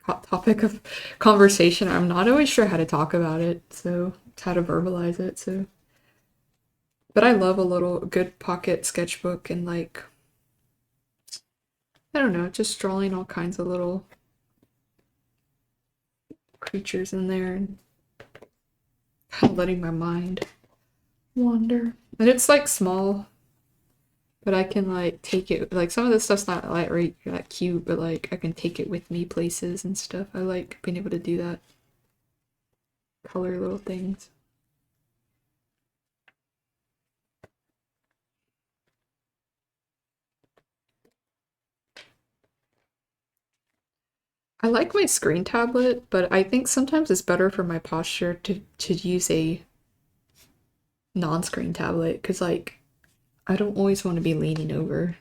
hot topic of conversation. I'm not always sure how to talk about it, so how to verbalize it. So, but I love a little good pocket sketchbook and like I don't know, just drawing all kinds of little creatures in there and kind of letting my mind wander. And it's like small, but I can like take it. Like some of this stuff's not like right that cute, but like I can take it with me places and stuff. I like being able to do that. Color little things. I like my screen tablet, but I think sometimes it's better for my posture to use a non-screen tablet because like I don't always want to be leaning over.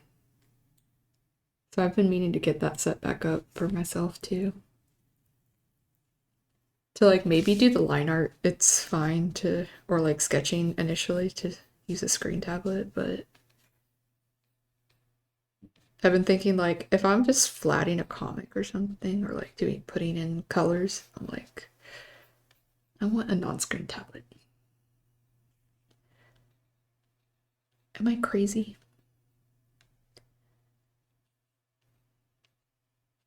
So I've been meaning to get that set back up for myself too. To like maybe do the line art, it's fine to or like sketching initially to use a screen tablet, but I've been thinking like if I'm just flatting a comic or something or like doing putting in colors, I'm like I want a non-screen tablet. Am I crazy?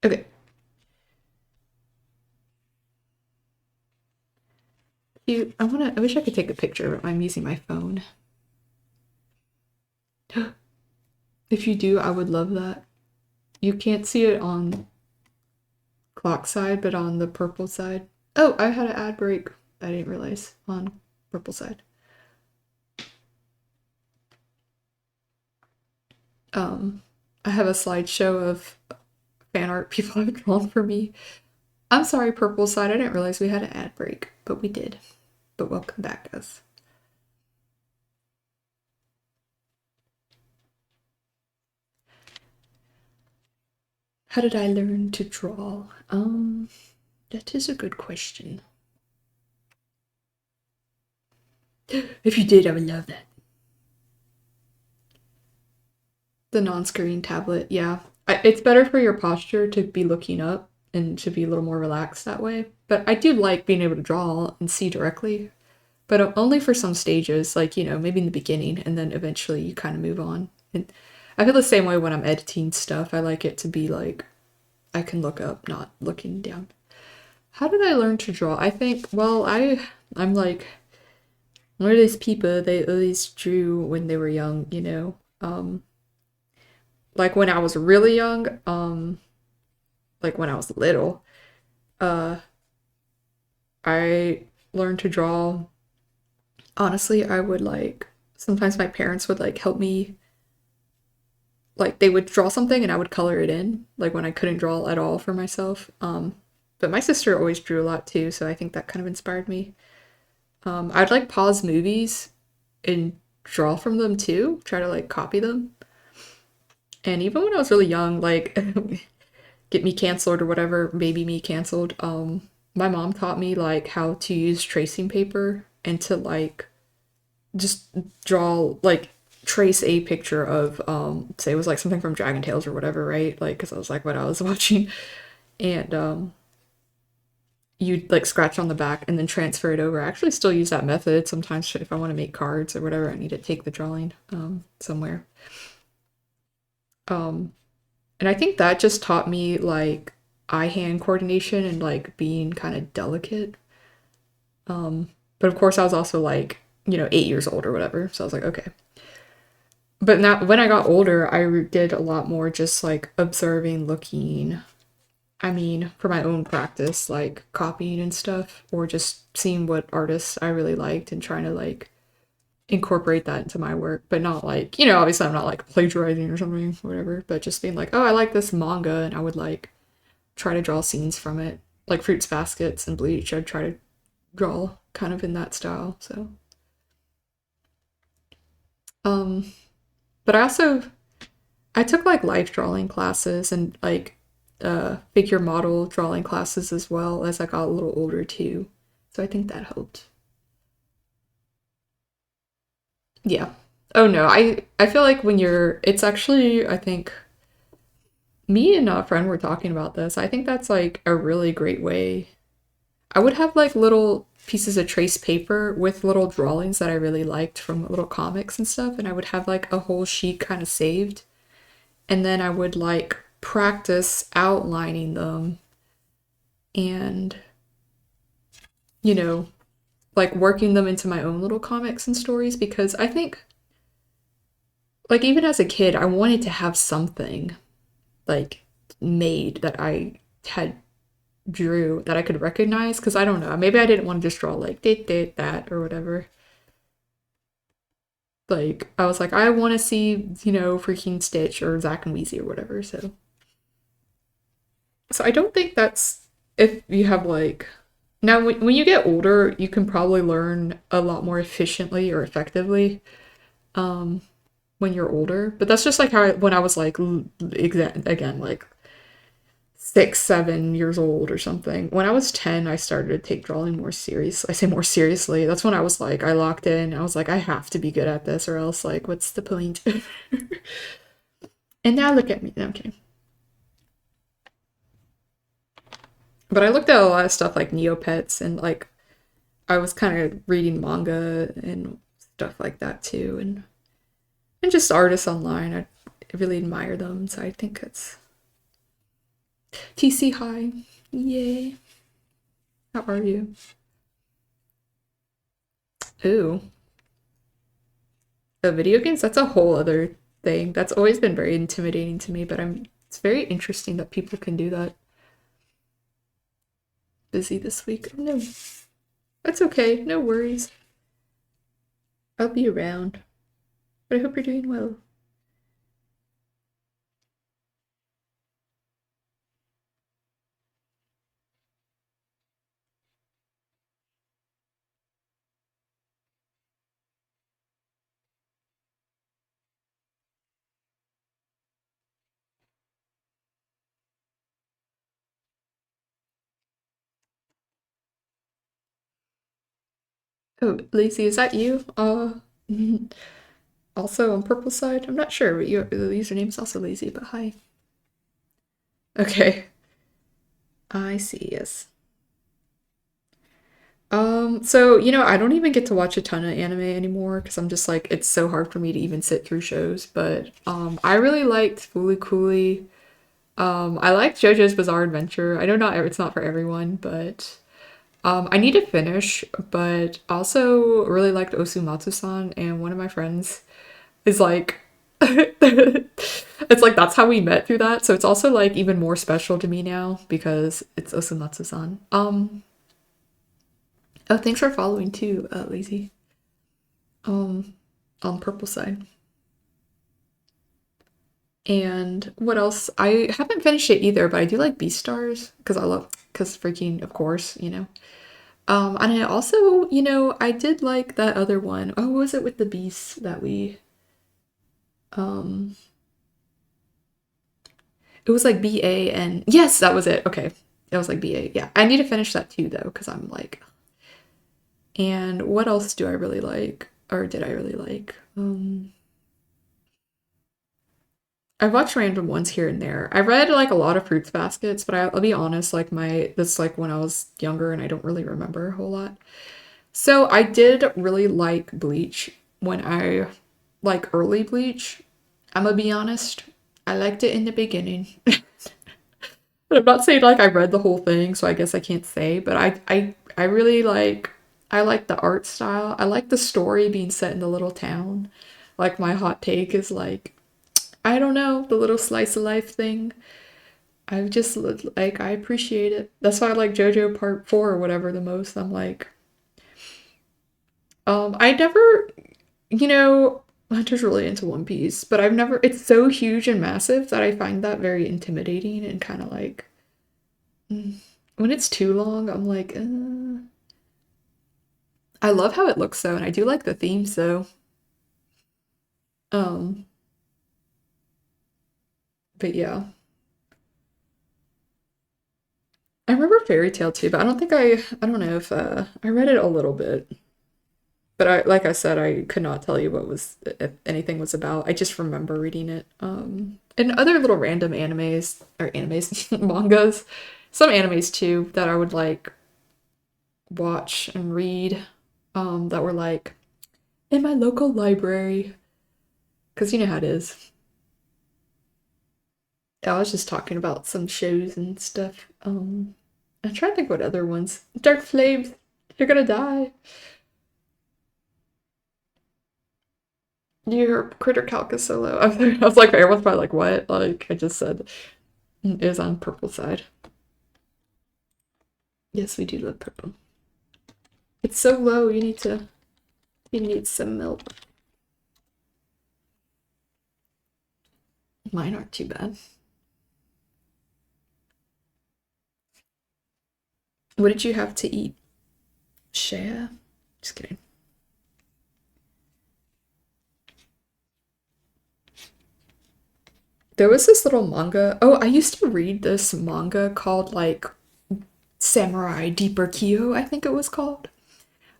Okay. I wish I could take a picture, but I'm using my phone. If you do, I would love that. You can't see it on clock side, but on the purple side. Oh, I had an ad break. I didn't realize on purple side. I have a slideshow of fan art people have drawn for me. I'm sorry, purple side. I didn't realize we had an ad break, but we did. But welcome back, guys. How did I learn to draw? That is a good question. If you did, I would love that. The non-screen tablet, yeah. It's better for your posture to be looking up and to be a little more relaxed that way. But I do like being able to draw and see directly, but only for some stages, like, you know, maybe in the beginning, and then eventually you kind of move on. And I feel the same way when I'm editing stuff. I like it to be like I can look up, not looking down. How did I learn to draw? I think, well, I'm like one of those people they always drew when they were young, you know. Like when I was really young, like when I was little, uh, I learned to draw. Honestly, I would like sometimes my parents would like help me, like they would draw something and I would color it in, like when I couldn't draw at all for myself. But my sister always drew a lot too, so I think that kind of inspired me. I'd like pause movies and draw from them too, try to like copy them. And even when I was really young, like get me canceled or whatever, maybe me canceled, my mom taught me like how to use tracing paper and to like just draw like trace a picture of say it was like something from Dragon Tales or whatever, right? Like cuz I was like what I was watching and you'd like scratch on the back and then transfer it over. I actually still use that method sometimes if I want to make cards or whatever. I need to take the drawing somewhere. Um, and I think that just taught me like eye hand coordination and like being kind of delicate. But of course, I was also like, 8 years old or whatever. So I was like, okay. But now, when I got older, I did a lot more just like observing, looking, I mean, for my own practice, like copying and stuff, or just seeing what artists I really liked and trying to like incorporate that into my work, but not like, obviously I'm not like plagiarizing or something, whatever, but just being like, oh, I like this manga, and I would like try to draw scenes from it, like Fruits Baskets and Bleach. I'd try to draw kind of in that style. So, um, but I took like life drawing classes and like figure model drawing classes as well as I got a little older too. So I think that helped. Yeah. Oh no, I feel like when you're it's actually I think me and a friend were talking about this. I think that's like a really great way. I would have like little pieces of trace paper with little drawings that I really liked from little comics and stuff, and I would have like a whole sheet kind of saved, and then I would like practice outlining them and, you know, like working them into my own little comics and stories because I think like even as a kid, I wanted to have something like made that I had drew that I could recognize because I don't know, maybe I didn't want to just draw like did that or whatever. Like I was like, I want to see, freaking Stitch or Zack and Weezy or whatever. So I don't think that's if you have like now when you get older, you can probably learn a lot more efficiently or effectively when you're older. But that's just like how when I was like again like 6, 7 years old or something. When I was 10, I started to take drawing more serious. I say more seriously. That's when I was like, I locked in. I was like, I have to be good at this, or else, like, what's the point? And now look at me. No, I'm kidding. But I looked at a lot of stuff like Neopets, and like I was kind of reading manga and stuff like that too, and just artists online. I really admire them, so I think it's TC High. Yay! How are you? Ooh. Video games, that's a whole other thing. That's always been very intimidating to me, but it's very interesting that people can do that. Busy this week. Oh, no. That's okay. No worries. I'll be around. But I hope you're doing well. Oh, Lacey, is that you? Also on purple side? I'm not sure, but the username's also Lazy, but hi. Okay. I see, yes. So, I don't even get to watch a ton of anime anymore because I'm just like, it's so hard for me to even sit through shows. But I really liked Fooly Cooly. I liked JoJo's Bizarre Adventure. I know it's not for everyone, but I need to finish. But also really liked Osumatsu-san, and one of my friends is like, it's like that's how we met through that. So it's also like even more special to me now because it's Osumatsu-san. Oh, thanks for following too, Lazy. Um, on purple side. And what else? I haven't finished it either, but I do like Beastars because freaking, of course, and I also, I did like that other one. Oh, what was it with the beasts that we, um, It was like BA and yes, that was it. Okay. It was like BA. Yeah. I need to finish that too though, because I'm like, and what else do I really like? Or did I really like? I watched random ones here and there. I read like a lot of Fruits Baskets, but I'll be honest, like that's like when I was younger and I don't really remember a whole lot. So I did really like Bleach when I like early Bleach. I'm gonna be honest. I liked it in the beginning. But I'm not saying like I read the whole thing, so I guess I can't say, but I really I like the art style. I like the story being set in the little town. Like my hot take is like I don't know, the little slice of life thing. I just like I appreciate it. That's why I like JoJo Part 4 or whatever the most. I'm like I never, you know, Hunter's really into One Piece, but I've never it's so huge and massive that I find that very intimidating and kind of like when it's too long, I'm like, I love how it looks though, and I do like the themes though. Um, but yeah. I remember Fairy Tale too, but I don't know if I read it a little bit. But I like I said, I could not tell you what was if anything was about. I just remember reading it. And other little random mangas, some animes too that I would like watch and read, that were like in my local library. Because you know how it is. I was just talking about some shows and stuff. I'm trying to think what other ones. Dark Flames, you're gonna die. Your critter calc is so low. I was like, everyone's probably like, what? Like, I just said it was on purple side. Yes, we do love purple. It's so low, you need some milk. Mine aren't too bad. What did you have to eat? Shea? Just kidding. There was this little manga. Oh, I used to read this manga called like Samurai Deeper Kyo, I think it was called.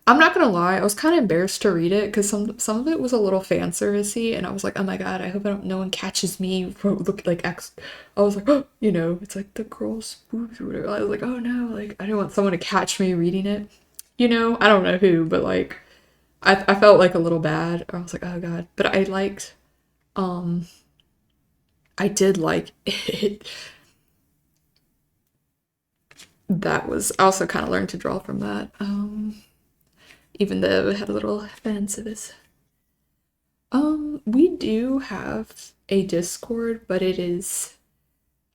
I'm not gonna lie, I was kind of embarrassed to read it because some of it was a little fan servicey, and I was like, oh my god, I hope no one catches me for look like X. I was like, oh, it's like the girl's boobs or whatever. I was like, oh no, like I don't want someone to catch me reading it. I don't know who, but like I felt like a little bad. I was like, oh god, but um I did like it. That was I also kind of learned to draw from that. Even though it had a little fan service. We do have a Discord, but it is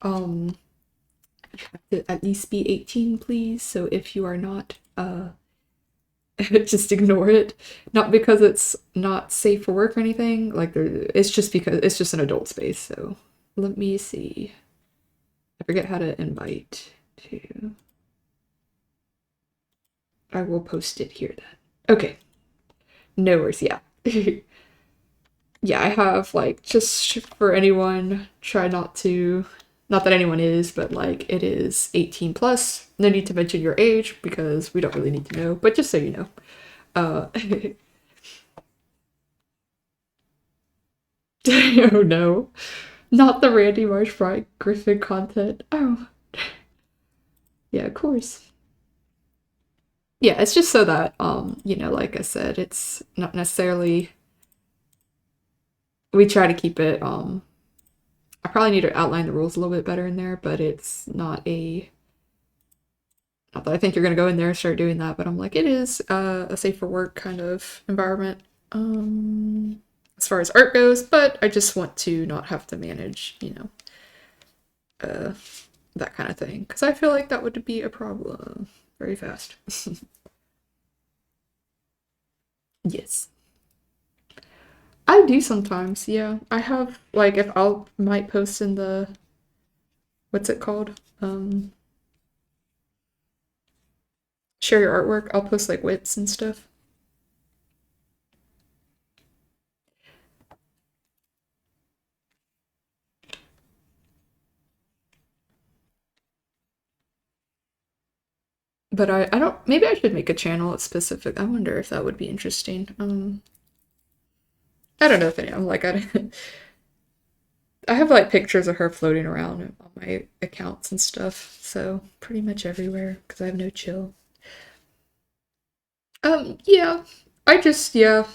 um you have to at least be 18, please. So if you are not, just ignore it. Not because it's not safe for work or anything. Like it's just because it's just an adult space. So let me see. I forget how to invite to. I will post it here then. Okay. No worries. Yeah. Yeah, I have like just for anyone, try not to, not that anyone is, but like it is 18 plus. No need to mention your age because we don't really need to know, but just so you know. Uh, oh no, not the Randy Marsh Bryant Griffin content. Oh, yeah, of course. Yeah, it's just so that, like I said, it's not necessarily, we try to keep it, I probably need to outline the rules a little bit better in there, but it's not that I think you're gonna go in there and start doing that, but I'm like, it is a safe for work kind of environment, as far as art goes, but I just want to not have to manage, uh, that kind of thing, because I feel like that would be a problem very fast. Yes. I do sometimes, yeah. I have, like, if I'll might post in the, what's it called? Share your artwork. I'll post, like, whips and stuff. But I don't, maybe I should make a channel that's specific. I wonder if that would be interesting. I don't know if any, I'm like, I have like pictures of her floating around on my accounts and stuff, so pretty much everywhere because I have no chill. Yeah, yeah.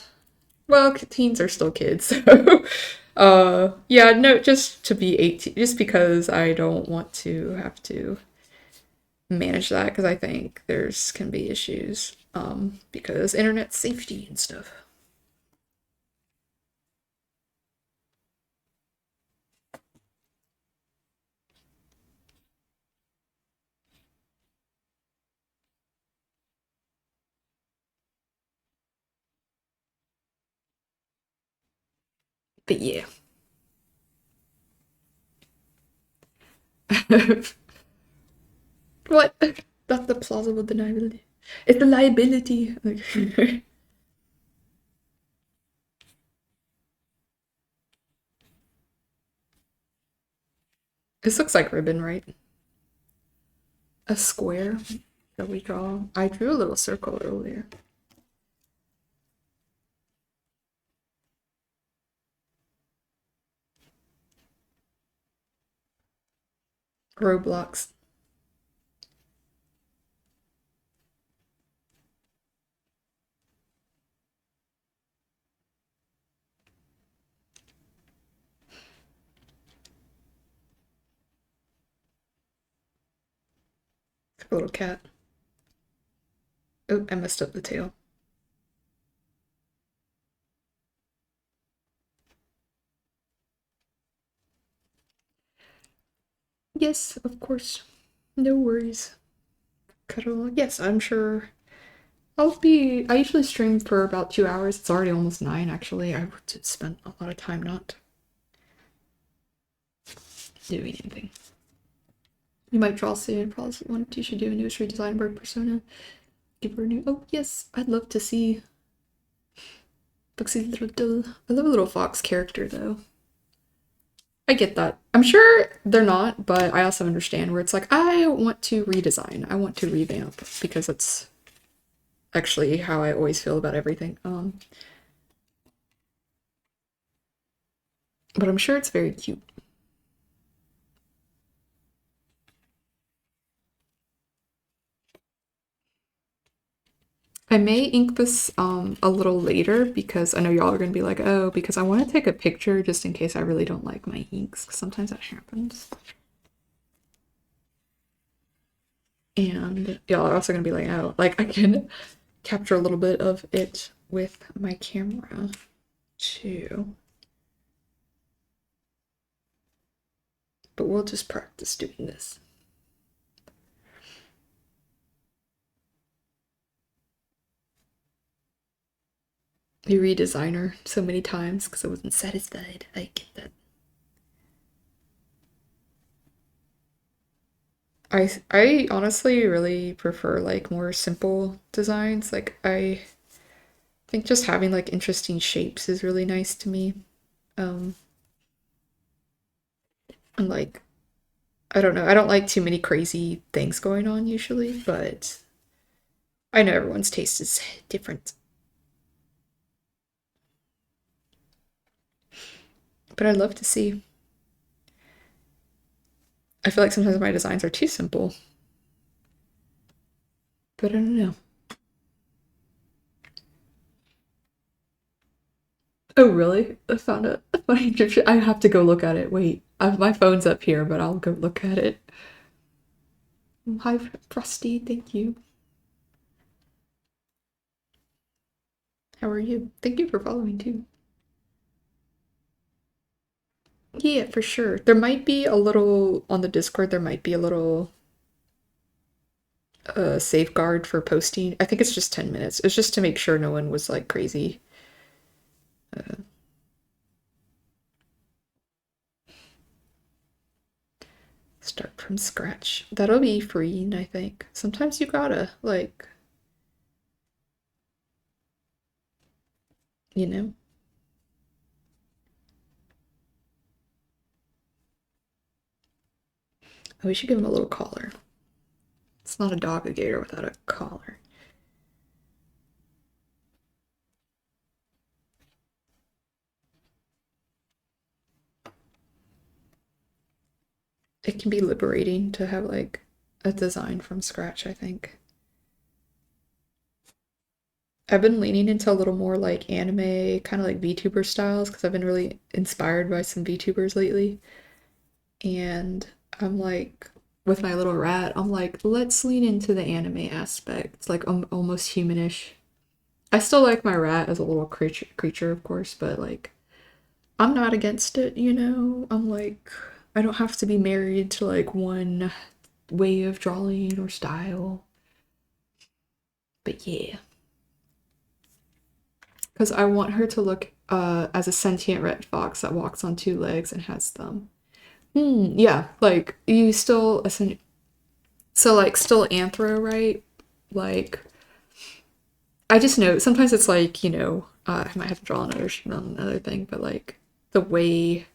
Well, teens are still kids, so yeah, no, just to be 18, just because I don't want to have to manage that because I think there's can be issues because internet safety and stuff. But yeah. What? That's the plausible deniability. It's the liability. Like, this looks like ribbon, right? A square that we draw. I drew a little circle earlier. Roblox. A little cat. Oh, I messed up the tail. Yes, of course. No worries. Cuddle. Yes, I'm sure. I usually stream for about 2 hours. It's already almost 9, actually. I spent a lot of time not doing anything. You might draw soon. Probably you should do a new redesign bird persona. Give her a new. Oh, yes. I'd love to see Foxy Little Dill. I love a little fox character, though. I get that. I'm sure they're not, but I also understand where it's like, I want to redesign. I want to revamp because it's actually how I always feel about everything. But I'm sure it's very cute. I may ink this a little later because I know y'all are gonna be like, oh, because I want to take a picture just in case I really don't like my inks, because sometimes that happens. And y'all are also gonna be like, oh, like I can capture a little bit of it with my camera too. But we'll just practice doing this. I redesigner so many times because I wasn't satisfied. I get that. I honestly really prefer like more simple designs. Like I think just having like interesting shapes is really nice to me. Um and like I don't know, I don't like too many crazy things going on usually, but I know everyone's taste is different. But I love to see. I feel like sometimes my designs are too simple, but I don't know. Oh, really? I found a funny Egyptian. I have to go look at it. Wait, my phone's up here, but I'll go look at it. Hi, Frosty. Thank you. How are you? Thank you for following too. Yeah, for sure. There might be a little on the Discord, there might be a little safeguard for posting. I think it's just 10 minutes. It's just to make sure no one was like crazy. Uh, Start from scratch. That'll be freeing, I think. Sometimes you gotta, like, you know. Oh, we should give him a little collar. It's not a dog gator without a collar. It can be liberating to have like a design from scratch, I think. I've been leaning into a little more like anime, kind of like VTuber styles, because I've been really inspired by some VTubers lately. And I'm like, with my little rat, I'm like, let's lean into the anime aspect. It's like almost humanish. I still like my rat as a little creature, of course, but like, I'm not against it, you know? I'm like, I don't have to be married to like one way of drawing or style. But yeah. Because I want her to look as a sentient red fox that walks on two legs and has them. Yeah, like you still so like still anthro, right? Like I just know sometimes it's like, I might have to draw another thing, but like the way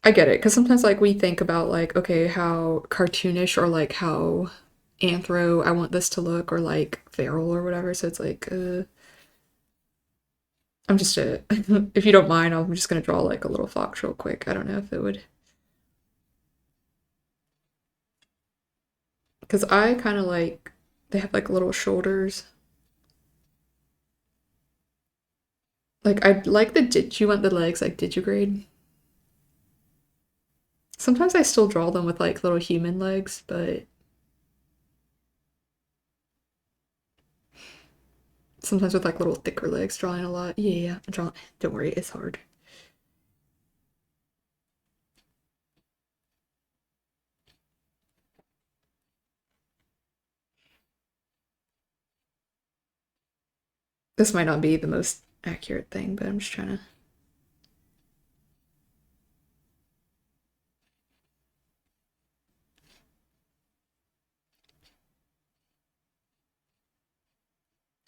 I get it, because sometimes like we think about like, okay, how cartoonish or like how anthro I want this to look or like feral or whatever. So it's like, I'm just a, if you don't mind, I'm just gonna draw like a little fox real quick. I don't know if it would, because I kind of like, they have like little shoulders. Like I like did you want the legs like digigrade? Sometimes I still draw them with like little human legs, but sometimes with like little thicker legs, drawing a lot. Yeah, drawing. Don't worry, it's hard. This might not be the most accurate thing, but I'm just trying to.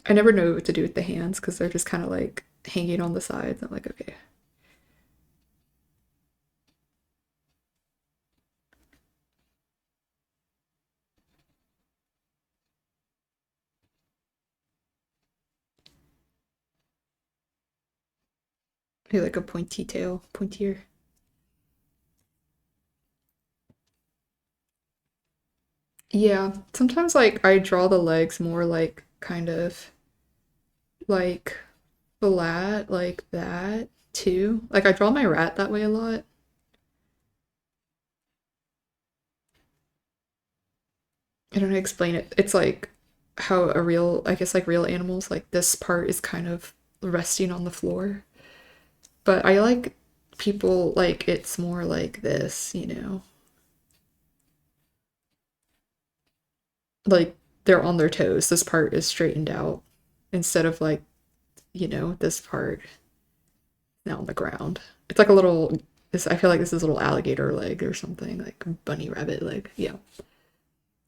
I never know what to do with the hands because they're just kind of like hanging on the sides. I'm like, okay. Maybe like a pointy tail, pointier. Yeah, sometimes like I draw the legs more like kind of like flat, like that too. Like I draw my rat that way a lot. I don't know how to explain it. It's like how I guess like real animals, like this part is kind of resting on the floor. But I like people like it's more like this, like they're on their toes. This part is straightened out instead of like, this part now on the ground. It's like a little, I feel like this is a little alligator leg or something, like bunny rabbit leg. Yeah.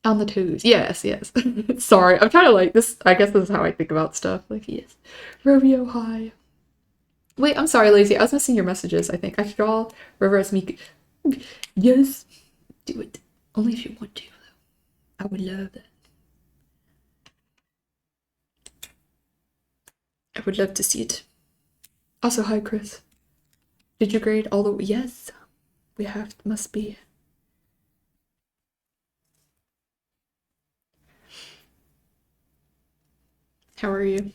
On the toes. Yes, yes. Sorry. I'm trying to like this. I guess this is how I think about stuff. Like, yes. Romeo High. Wait, I'm sorry, Lazy. I was missing your messages, I think. I should draw River as me. Yes. Do it. Only if you want to. I would love that. I would love to see it. Also, hi, Chris. Did you grade all the. Yes. We have. Must be. How are you?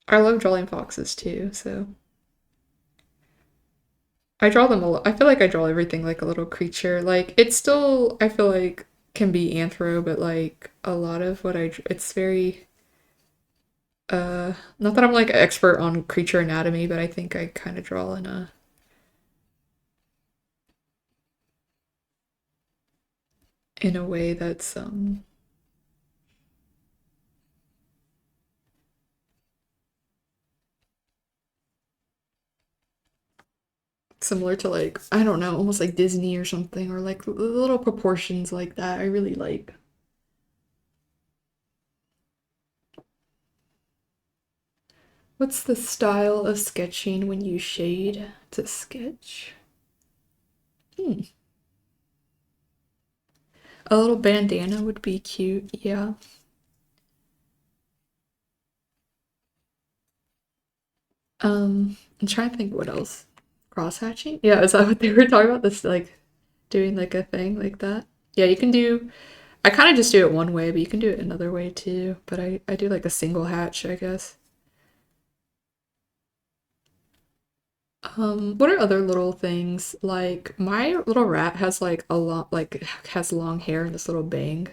I love drawing foxes too, so. I draw them a lot. I feel like I draw everything like a little creature. Like it's still, I feel like can be anthro, but like a lot of what it's very not that I'm like an expert on creature anatomy, but I think I kind of draw in a way that's similar to like I don't know, almost like Disney or something or like little proportions like that. I really like. What's the style of sketching when you shade to sketch? Hmm. A little bandana would be cute, yeah. I'm trying to think what else. Cross hatching? Yeah, is that what they were talking about? This like doing like a thing like that? Yeah, you can do I kind of just do it one way, but you can do it another way too. But I do like a single hatch, I guess. What are other little things? Like my little rat has like a lot like has long hair and this little bang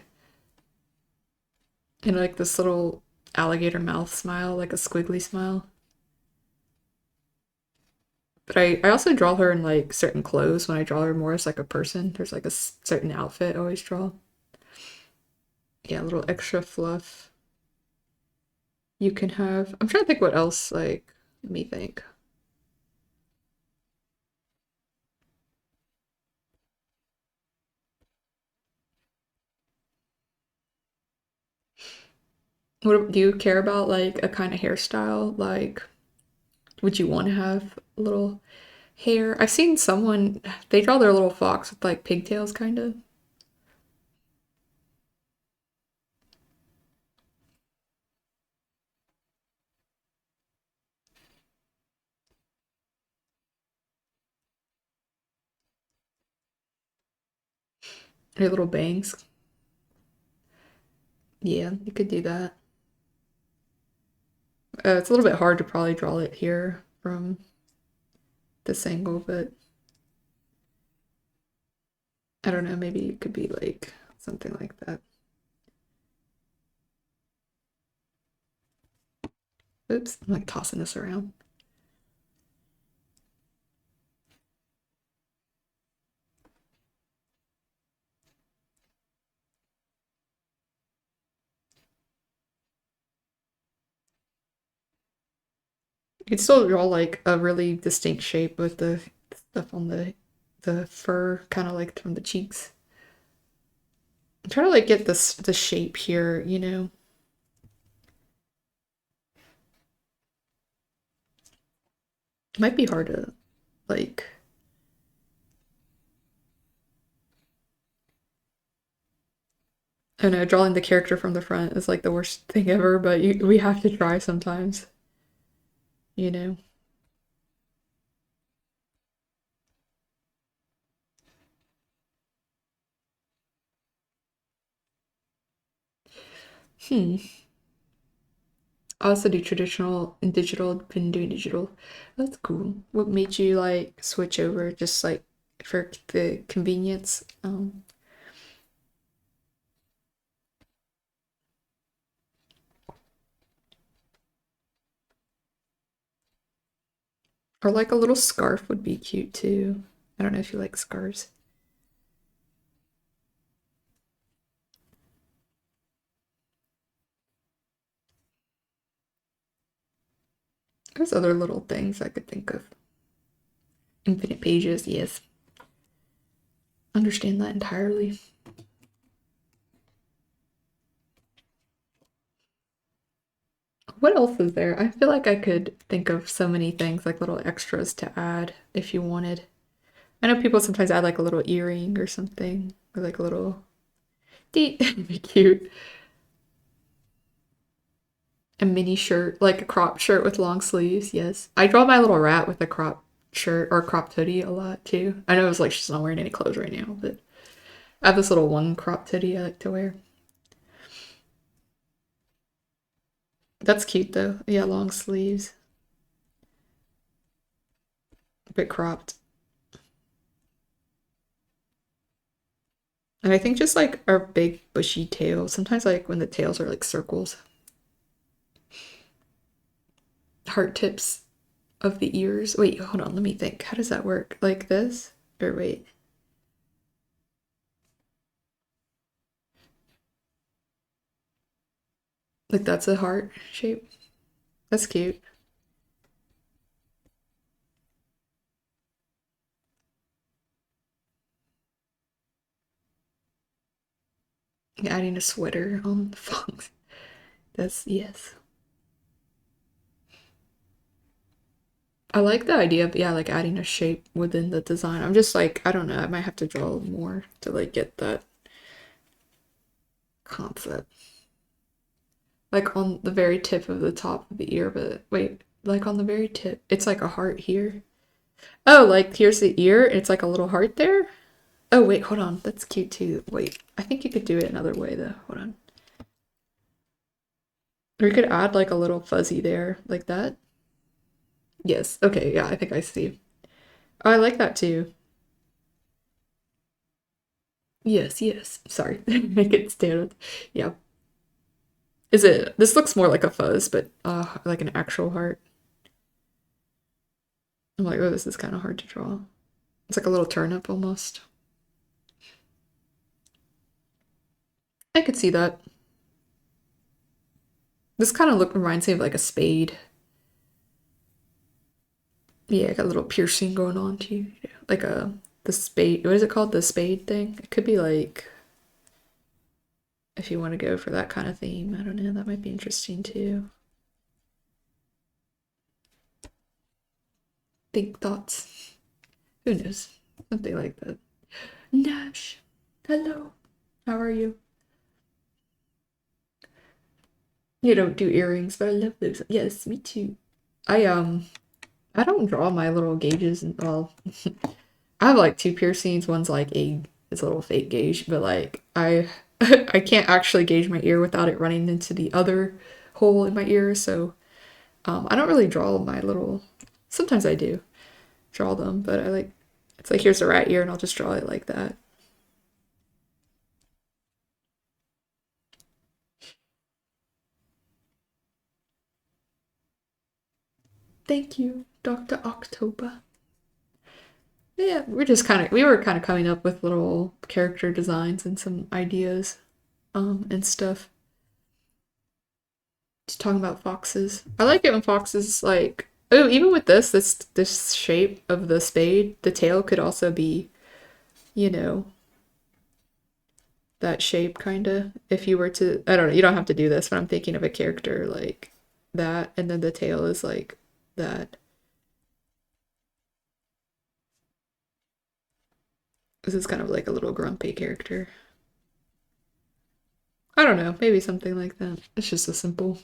and like this little alligator mouth smile, like a squiggly smile. But I also draw her in like certain clothes when I draw her more as like a person. There's like a certain outfit I always draw. Yeah, a little extra fluff you can have. I'm trying to think what else, like, let me think. What do you care about like a kind of hairstyle? Like, would you want to have a little hair? I've seen someone they draw their little fox with like pigtails kind of. Their little bangs. Yeah, you could do that. It's a little bit hard to probably draw it here from this angle, but I don't know, maybe it could be like something like that. Oops, I'm like tossing this around. You could still draw like a really distinct shape with the stuff on the fur, kind of like from the cheeks. I'm trying to like get this the shape here, you know. It might be hard to like I don't know, drawing the character from the front is like the worst thing ever, but we have to try sometimes, you know. Hmm. I also do traditional and digital, been doing digital. That's cool. What made you like switch over just like for the convenience? Or like a little scarf would be cute too. I don't know if you like scarves. There's other little things I could think of. Infinite pages, yes. Understand that entirely. What else is there? I feel like I could think of so many things, like little extras to add if you wanted. I know people sometimes add like a little earring or something, or like a little deet. Be cute. A mini shirt, like a cropped shirt with long sleeves. Yes, I draw my little rat with a cropped shirt or cropped hoodie a lot too. I know it's like she's not wearing any clothes right now, but I have this little one cropped hoodie I like to wear. That's cute though. Yeah, long sleeves, a bit cropped. And I think just like our big bushy tails. Sometimes like when the tails are like circles, heart tips of the ears. Wait, hold on, let me think. How does that work? Like this? Or wait. Like that's a heart shape. That's cute. Adding a sweater on the fox. That's yes. I like the idea of, yeah, like adding a shape within the design. I'm just like, I don't know, I might have to draw more to like get that concept. Like on the very tip of the top of the ear, but wait, like on the very tip, it's like a heart here. Oh, like here's the ear, and it's like a little heart there. Oh, wait, hold on. That's cute too. Wait, I think you could do it another way though. Hold on. Or you could add like a little fuzzy there, like that. Yes. Okay, yeah, I think I see. Oh, I like that too. Yes, yes. Sorry. Make it stand. Yeah. Is it? This looks more like a fuzz, but like an actual heart. I'm like, oh, this is kind of hard to draw. It's like a little turnip almost. I could see that. This kind of look reminds me of like a spade. Yeah, got a little piercing going on too. Yeah. Like a the spade. What is it called? The spade thing. It could be like if you want to go for that kind of theme. I don't know. That might be interesting too. Think thoughts. Who knows? Something like that. Nash, hello. How are you? You don't do earrings, but I love those. Yes, me too. I don't draw my little gauges and well I have like two piercings. One's like it's a little fake gauge, but like I I can't actually gauge my ear without it running into the other hole in my ear, so I don't really draw my little sometimes I do draw them, but I like it's like here's the rat ear and I'll just draw it like that. Thank you, Dr. October. Yeah, we were kind of coming up with little character designs and some ideas and stuff. Just talking about foxes. I like it when foxes like oh, even with this shape of the spade, the tail could also be, you know, that shape kinda. If you were to I don't know, you don't have to do this, but I'm thinking of a character like that, and then the tail is like that. This is kind of like a little grumpy character. I don't know, maybe something like that. It's just a simple.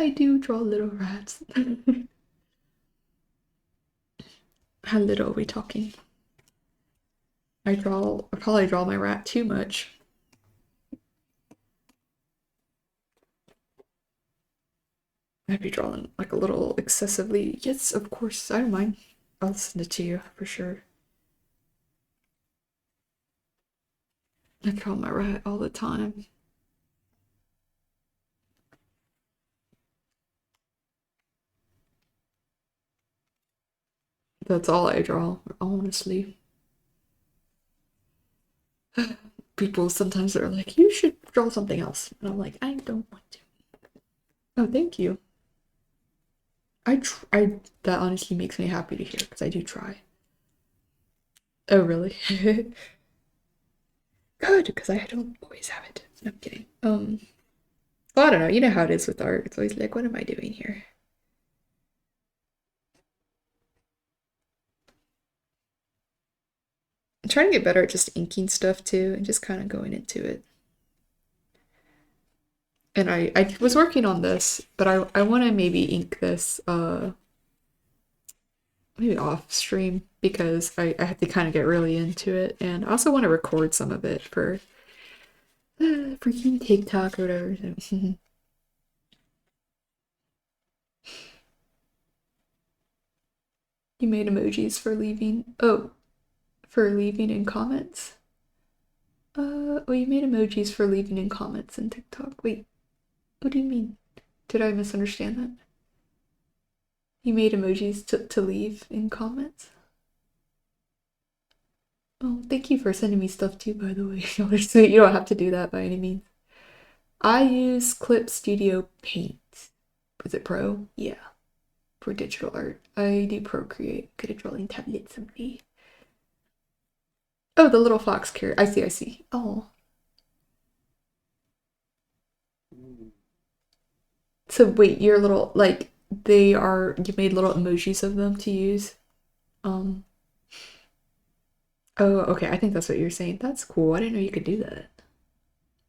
I do draw little rats. How little are we talking? I probably draw my rat too much. I'd be drawing like a little excessively. Yes, of course, I don't mind. I'll send it to you for sure. I draw my rat all the time. That's all I draw, honestly. People sometimes are like, you should draw something else. And I'm like, I don't want to. Oh, thank you. That honestly makes me happy to hear because I do try. Oh, really? Good, because I don't always have it. No, I'm kidding. Well, I don't know. You know how it is with art. It's always like, what am I doing here? I'm trying to get better at just inking stuff too and just kind of going into it. And I was working on this, but I want to maybe ink this maybe off stream because I have to kind of get really into it, and I also want to record some of it for freaking TikTok or whatever. You made emojis for leaving. Oh, for leaving in comments. Well, you made emojis for leaving in comments in TikTok. Wait, what do you mean? Did I misunderstand that? You made emojis to leave in comments? Oh, thank you for sending me stuff too, by the way. Y'all are sweet. You don't have to do that by any means. I use Clip Studio Paint. Is it Pro? Yeah, for digital art. I do Procreate. Good at drawing tablets someday. Oh, the little fox carrot. I see, I see. Oh. So wait, your little, like, they are, you made little emojis of them to use. Um, oh, okay, I think that's what you're saying. That's cool. I didn't know you could do that.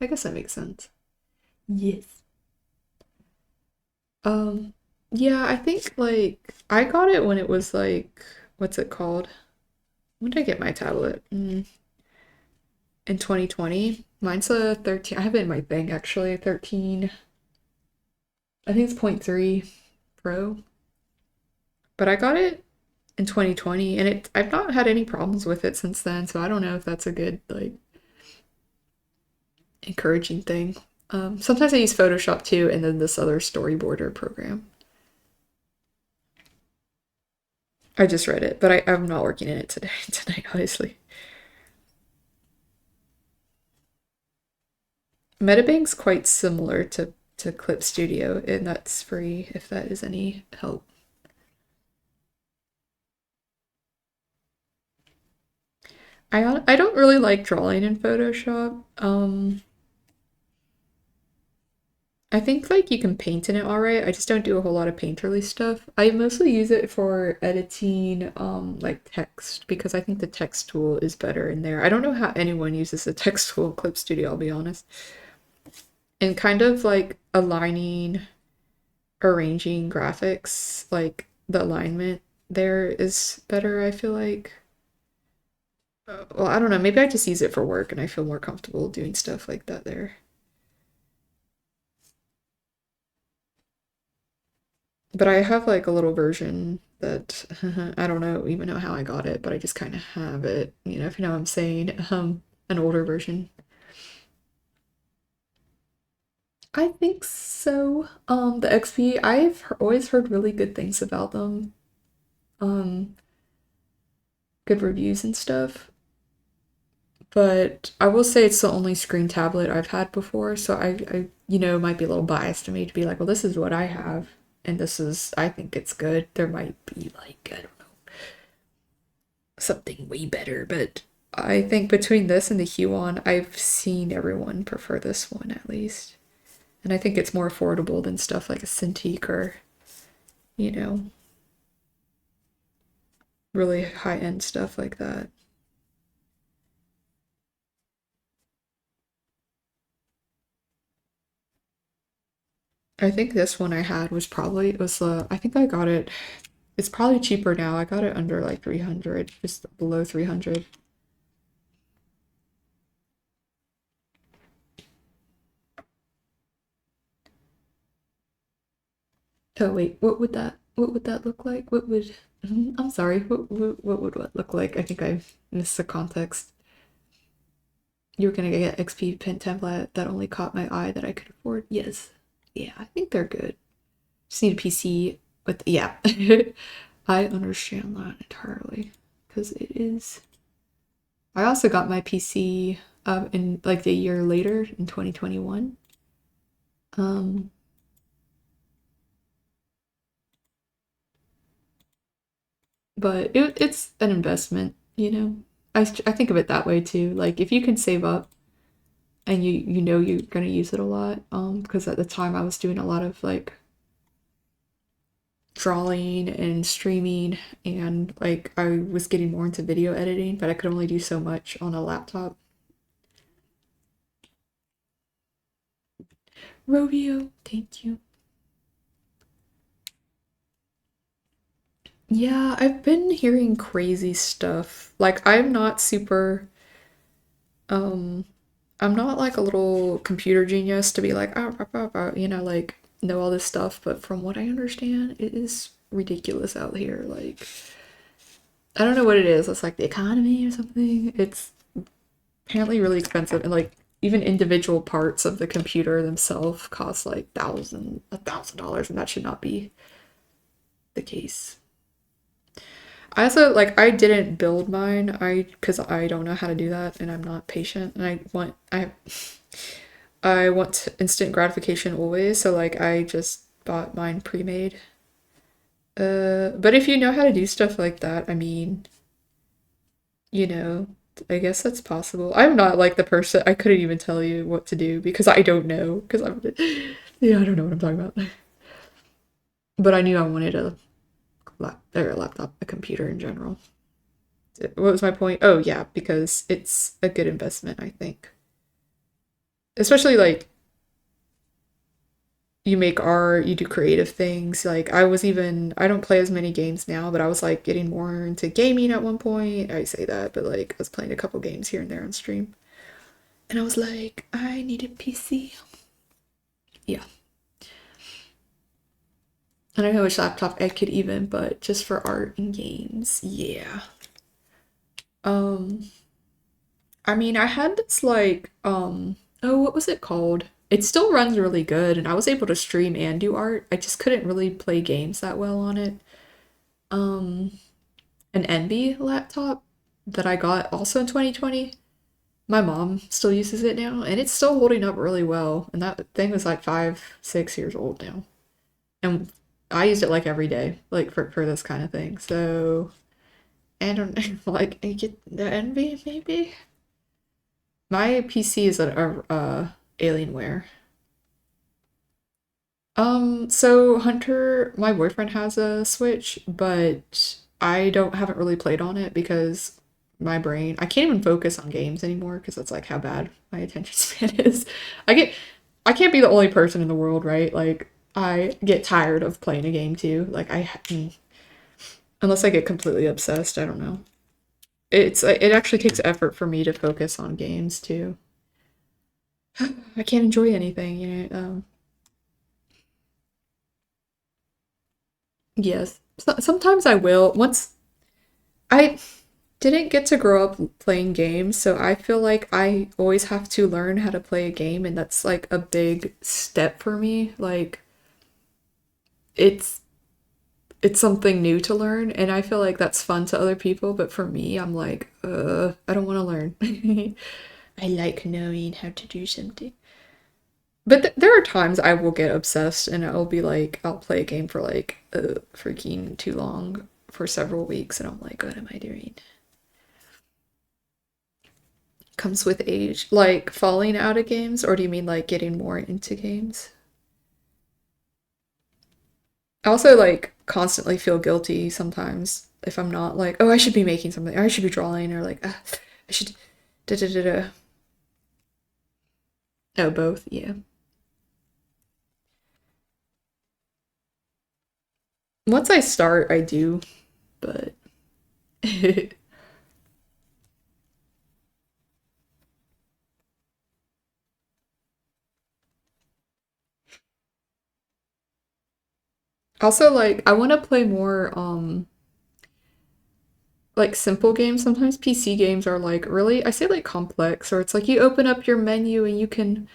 I guess that makes sense. Yes. Um, yeah, I think like I got it when it was like, what's it called? When did I get my tablet? In 2020. Mine's a 13. I have it in my thing actually. 13. I think it's point 0.3 Pro. But I got it in 2020 and I've not had any problems with it since then, so I don't know if that's a good like encouraging thing. Sometimes I use Photoshop too, and then this other storyboarder program. I just read it, but I'm not working in it today tonight, obviously. Metabank's quite similar to Clip Studio, and that's free if that is any help. I don't really like drawing in Photoshop. I think like you can paint in it all right. I just don't do a whole lot of painterly stuff. I mostly use it for editing like text because I think the text tool is better in there. I don't know how anyone uses the text tool in Clip Studio, I'll be honest. And kind of like aligning, arranging graphics, like the alignment there is better, I feel like. Well, I don't know, maybe I just use it for work and I feel more comfortable doing stuff like that there. But I have like a little version that I don't know even know how I got it, but I just kind of have it, if you know what I'm saying. An older version. I think so. The XP, always heard really good things about them. Um, Good reviews and stuff. But I will say it's the only screen tablet I've had before, so might be a little biased to me to be like, well, this is what I have, and I think it's good. There might be like, I don't know, something way better, but I think between this and the Huon, I've seen everyone prefer this one at least. And I think it's more affordable than stuff like a Cintiq or, you know, really high-end stuff like that. I think this one I had was probably it was I think I got it. It's probably cheaper now. I got it under like 300, just below 300. Oh wait, what would that look like? I'm sorry. What would what look like? I think I missed the context. You were gonna get XP pen template that only caught my eye that I could afford. Yes. Yeah, I think they're good. Just need a PC with yeah. I understand that entirely because it is. I also got my PC in like a year later in 2021. Um, but it's an investment. I think of it that way too. Like if you can save up and you know you're gonna use it a lot, because at the time I was doing a lot of like drawing and streaming and like I was getting more into video editing, but I could only do so much on a laptop. Rodeo, thank you. Yeah, I've been hearing crazy stuff. Like um I'm not like a little computer genius to be like like know all this stuff, but from what I understand, it is ridiculous out here. Like I don't know what it is. It's like the economy or something. It's apparently really expensive and like even individual parts of the computer themselves cost like $1,000 and that should not be the case. I also like I didn't build mine. Because I don't know how to do that and I'm not patient and I want instant gratification always, so like I just bought mine pre-made. But if you know how to do stuff like that, I mean, you know, I guess that's possible. I'm not like the person I couldn't even tell you what to do because I don't know because I'm yeah, I don't know what I'm talking about. but I knew I wanted a laptop, a computer in general. What was my point? Oh yeah, because it's a good investment, I think. Especially like you make art, you do creative things. Like I don't play as many games now, but I was like getting more into gaming at one point. I say that, but like I was playing a couple games here and there on stream. And I was like, I need a PC. Yeah. I don't know which laptop I could even, but just for art and games, yeah. Um, I mean, I had this like, oh, what was it called? It still runs really good, and I was able to stream and do art. I just couldn't really play games that well on it. Um, an Envy laptop that I got also in 2020. My mom still uses it now, and it's still holding up really well. And that thing was like 5, 6 years old now. And I used it like every day, like for this kind of thing. So I don't know, like I get the Envy maybe. My PC is a Alienware. So Hunter, my boyfriend has a Switch, but I haven't really played on it because I can't even focus on games anymore because that's like how bad my attention span is. I get, I can't be the only person in the world, right? Like I get tired of playing a game too. Unless I get completely obsessed, I don't know. It actually takes effort for me to focus on games too. I can't enjoy anything, you know. Yes. Sometimes I will. Once I didn't get to grow up playing games, so I feel like I always have to learn how to play a game, and that's like a big step for me. Like it's it's something new to learn, and I feel like that's fun to other people, but for me, I'm like, I don't want to learn. I like knowing how to do something. But there are times I will get obsessed and I'll be like, I'll play a game for like freaking too long for several weeks, and I'm like, what am I doing? Comes with age, like falling out of games, or do you mean like getting more into games? I also like constantly feel guilty sometimes if I'm not like, oh, I should be making something, or I should be drawing, or like, I should da da da da. Oh, both, yeah. Once I start, I do, but also like I want to play more like simple games. Sometimes PC games are like really, I say like complex, or it's like you open up your menu and you can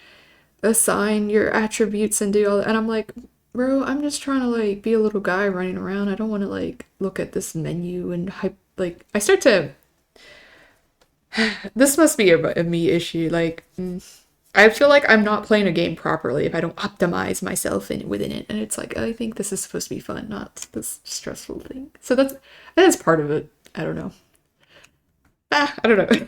assign your attributes and do all that. And I'm like, bro, I'm just trying to like be a little guy running around. I don't want to like look at this menu and hype. Like, I start to, this must be a me issue. Like, I feel like I'm not playing a game properly if I don't optimize myself within it. And it's like, I think this is supposed to be fun, not this stressful thing. So that is part of it. I don't know. I don't know.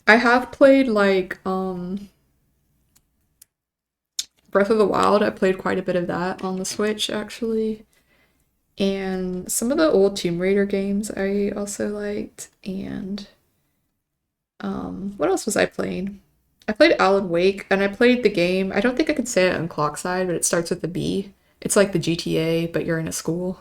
I have played like Breath of the Wild. I played quite a bit of that on the Switch actually. And some of the old Tomb Raider games I also liked. And what else was I playing? I played Alan Wake, and I played the game. I don't think I could say it on Clockside, but it starts with a B. It's like the GTA, but you're in a school.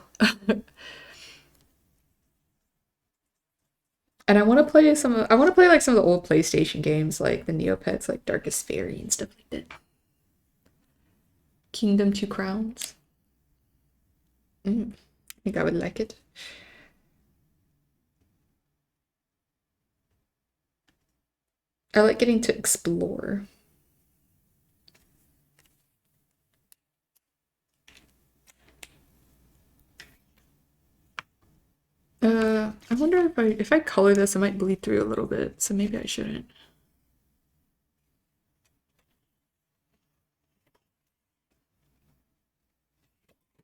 And I want to play like some of the old PlayStation games, like the Neopets, like Darkest Fairy and stuff like that. Kingdom Two Crowns. I think I would like it. I like getting to explore. I wonder if I color this, it might bleed through a little bit, so maybe I shouldn't.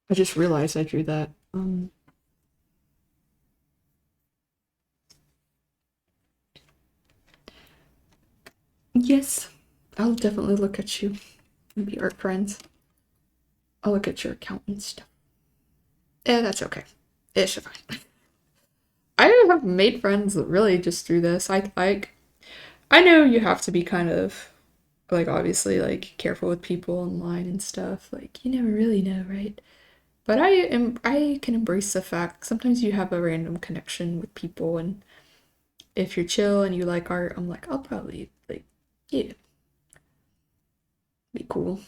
I just realized I drew that. Yes, I'll definitely look at you and be art friends. I'll look at your account and stuff. Yeah, that's okay. It's fine. I have made friends really just through this. I know you have to be kind of like obviously like careful with people online and stuff. Like you never really know, right? But I can embrace the fact sometimes you have a random connection with people, and if you're chill and you like art, I'm like I'll probably like yeah, be cool.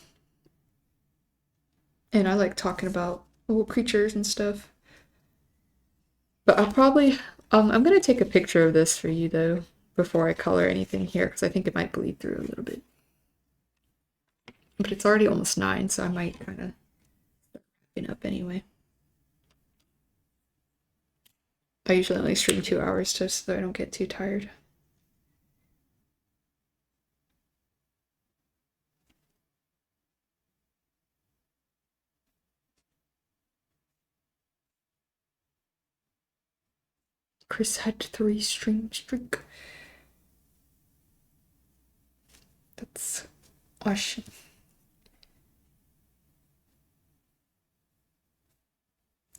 And I like talking about little creatures and stuff. But I'll probably I'm gonna take a picture of this for you though before I color anything here because I think it might bleed through a little bit. But it's already almost 9, so I might kind of wrapping up anyway. I usually only stream 2 hours just so I don't get too tired. Chris had 3 stream streak. That's awesome.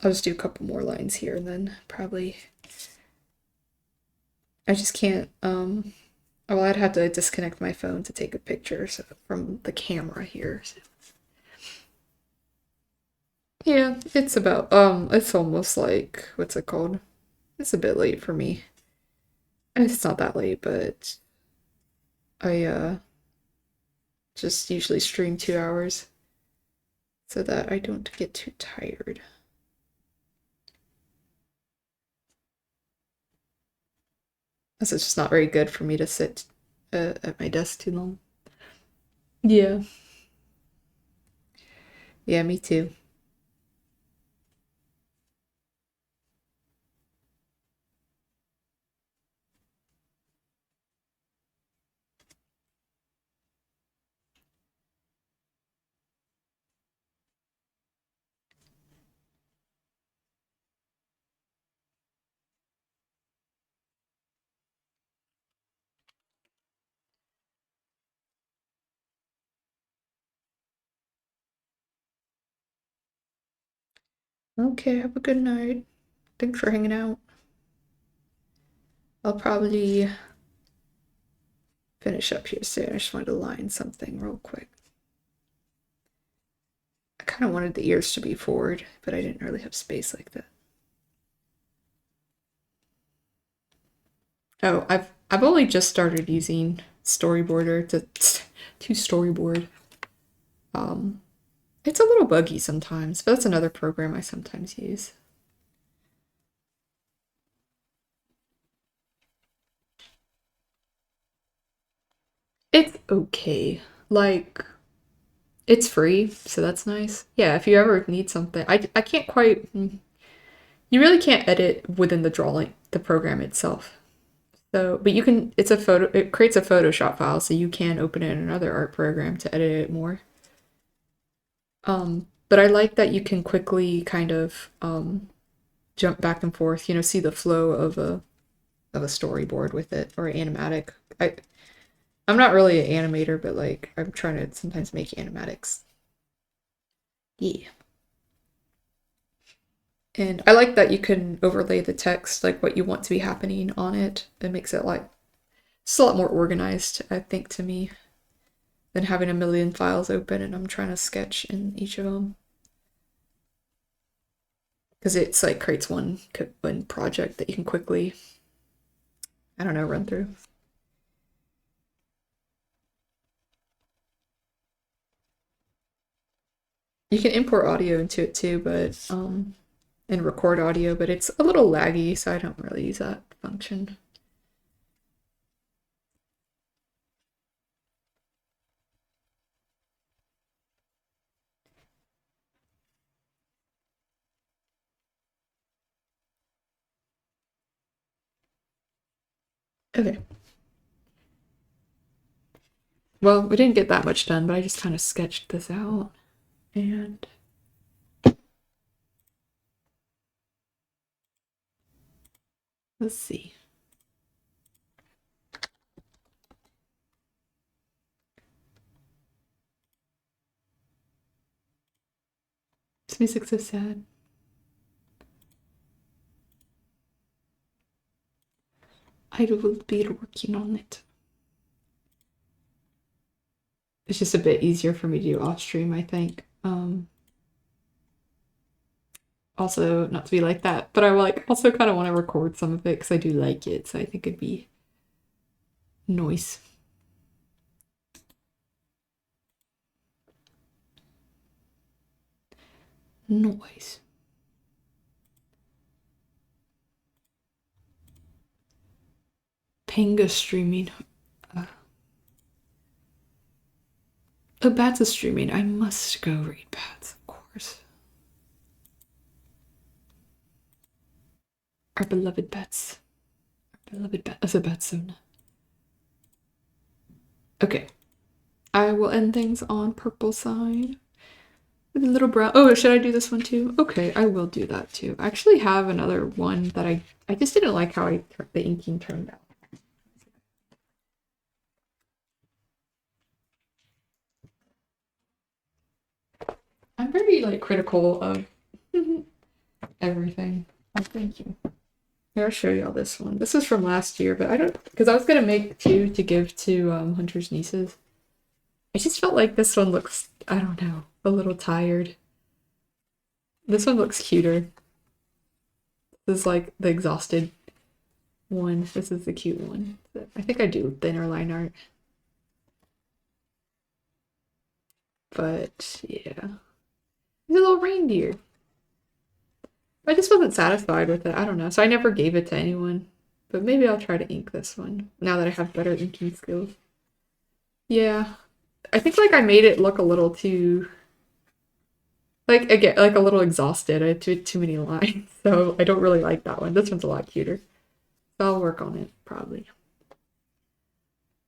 I'll just do a couple more lines here and then probably I just can't well I'd have to disconnect my phone to take a picture from the camera here. So. Yeah, it's about it's almost like what's it called? It's a bit late for me. It's not that late, but I just usually stream 2 hours so that I don't get too tired. This is just not very good for me to sit at my desk too long. Yeah. Yeah, me too. Okay, have a good night. Thanks for hanging out. I'll probably finish up here soon. I just wanted to line something real quick. I kind of wanted the ears to be forward, but I didn't really have space like that. Oh, I've only just started using Storyboarder to storyboard. Um, it's a little buggy sometimes, but that's another program I sometimes use. It's okay. Like it's free, so that's nice. Yeah, if you ever need something, I can't quite. You really can't edit within the program itself. So, but you can. It's a photo. It creates a Photoshop file, so you can open it in another art program to edit it more. But I like that you can quickly kind of jump back and forth. You know, see the flow of a storyboard with it or animatic. I'm not really an animator, but like I'm trying to sometimes make animatics. Yeah. And I like that you can overlay the text, like what you want to be happening on it. It makes it like it's a lot more organized, I think, to me, than having a million files open and I'm trying to sketch in each of them. Because it's like creates one project that you can quickly, I don't know, run through. You can import audio into it too, but and record audio, but it's a little laggy, so I don't really use that function. Okay. Well, we didn't get that much done, but I just kind of sketched this out. And let's see. This music's so sad. I will be working on it. It's just a bit easier for me to do off stream, I think. Also, not to be like that, but I like also kind of want to record some of it because I do like it, so I think it'd be nice. Noise. Panga streaming. Oh, Bats is streaming. I must go read Bats, of course. Our beloved Bats. Our beloved Bats. That's a Batsona. Okay. I will end things on purple side. With a little brown. Oh, should I do this one too? Okay, I will do that too. I actually have another one that I just didn't like how the inking turned out. I'm very like critical of everything. Oh, thank you. Here, I'll show y'all this one. This is from last year, but I don't, because I was gonna make two to give to Hunter's nieces. I just felt like this one looks, I don't know, a little tired. This one looks cuter. This is like the exhausted one. This is the cute one. I think I do thinner line art. But yeah. He's a little reindeer. I just wasn't satisfied with it. I don't know. So I never gave it to anyone. But maybe I'll try to ink this one now that I have better inking skills. Yeah. I think like I made it look a little too, like again, like a little exhausted. I had too many lines. So I don't really like that one. This one's a lot cuter. So I'll work on it probably.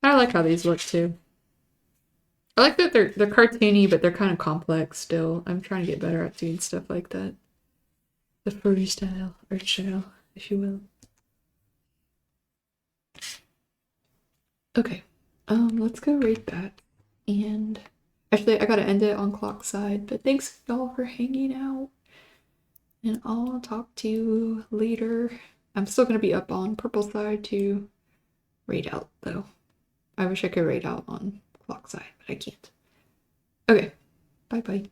I like how these look too. I like that they're cartoony, but they're kind of complex still. I'm trying to get better at doing stuff like that. The furry style, art style, if you will. Okay, let's go rate that. And actually, I gotta end it on clock side, but thanks y'all for hanging out. And I'll talk to you later. I'm still gonna be up on purple side to rate out though. I wish I could rate out on clock side, but I can't. Okay, bye bye.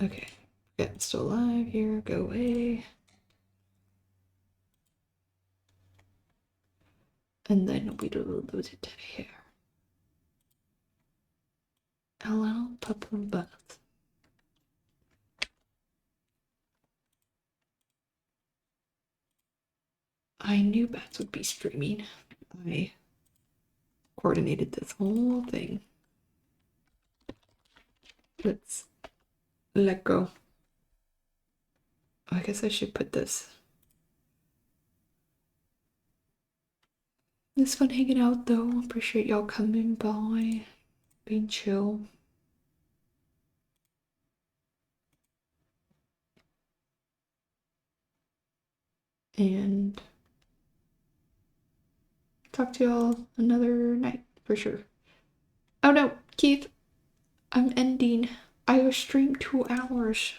Okay. Yeah, it's still alive here. Go away. And then we will lose it here. Hello, purple buzz. I knew Bats would be streaming. I coordinated this whole thing. Let's let go. I guess I should put this. It's fun hanging out though. Appreciate y'all coming by, being chill. And talk to y'all another night for sure. Oh no, Keith, I'm ending. I was streamed 2 hours.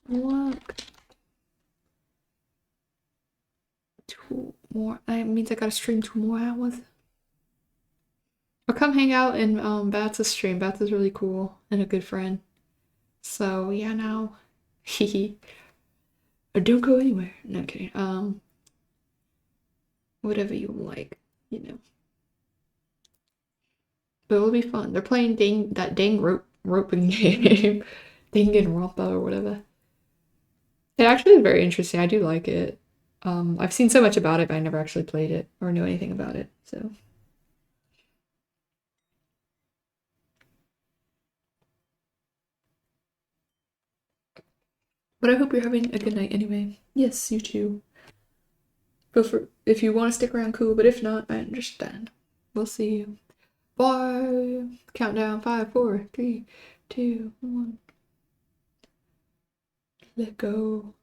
Look. 2 more. That means I gotta stream 2 more hours. I'll come hang out in Bats' stream. Bats is really cool and a good friend. So yeah, now. Hehe. Don't go anywhere. No kidding. Whatever you like, you know. But it'll be fun. They're playing that dang roping game. Danganronpa or whatever. It actually is very interesting. I do like it. I've seen so much about it, but I never actually played it or knew anything about it, so. But I hope you're having a good night anyway. Yes, you too. Feel free, if you want to stick around, cool, but if not, I understand. We'll see you. Bye. Countdown 5, 4, 3, 2, 1. Let go.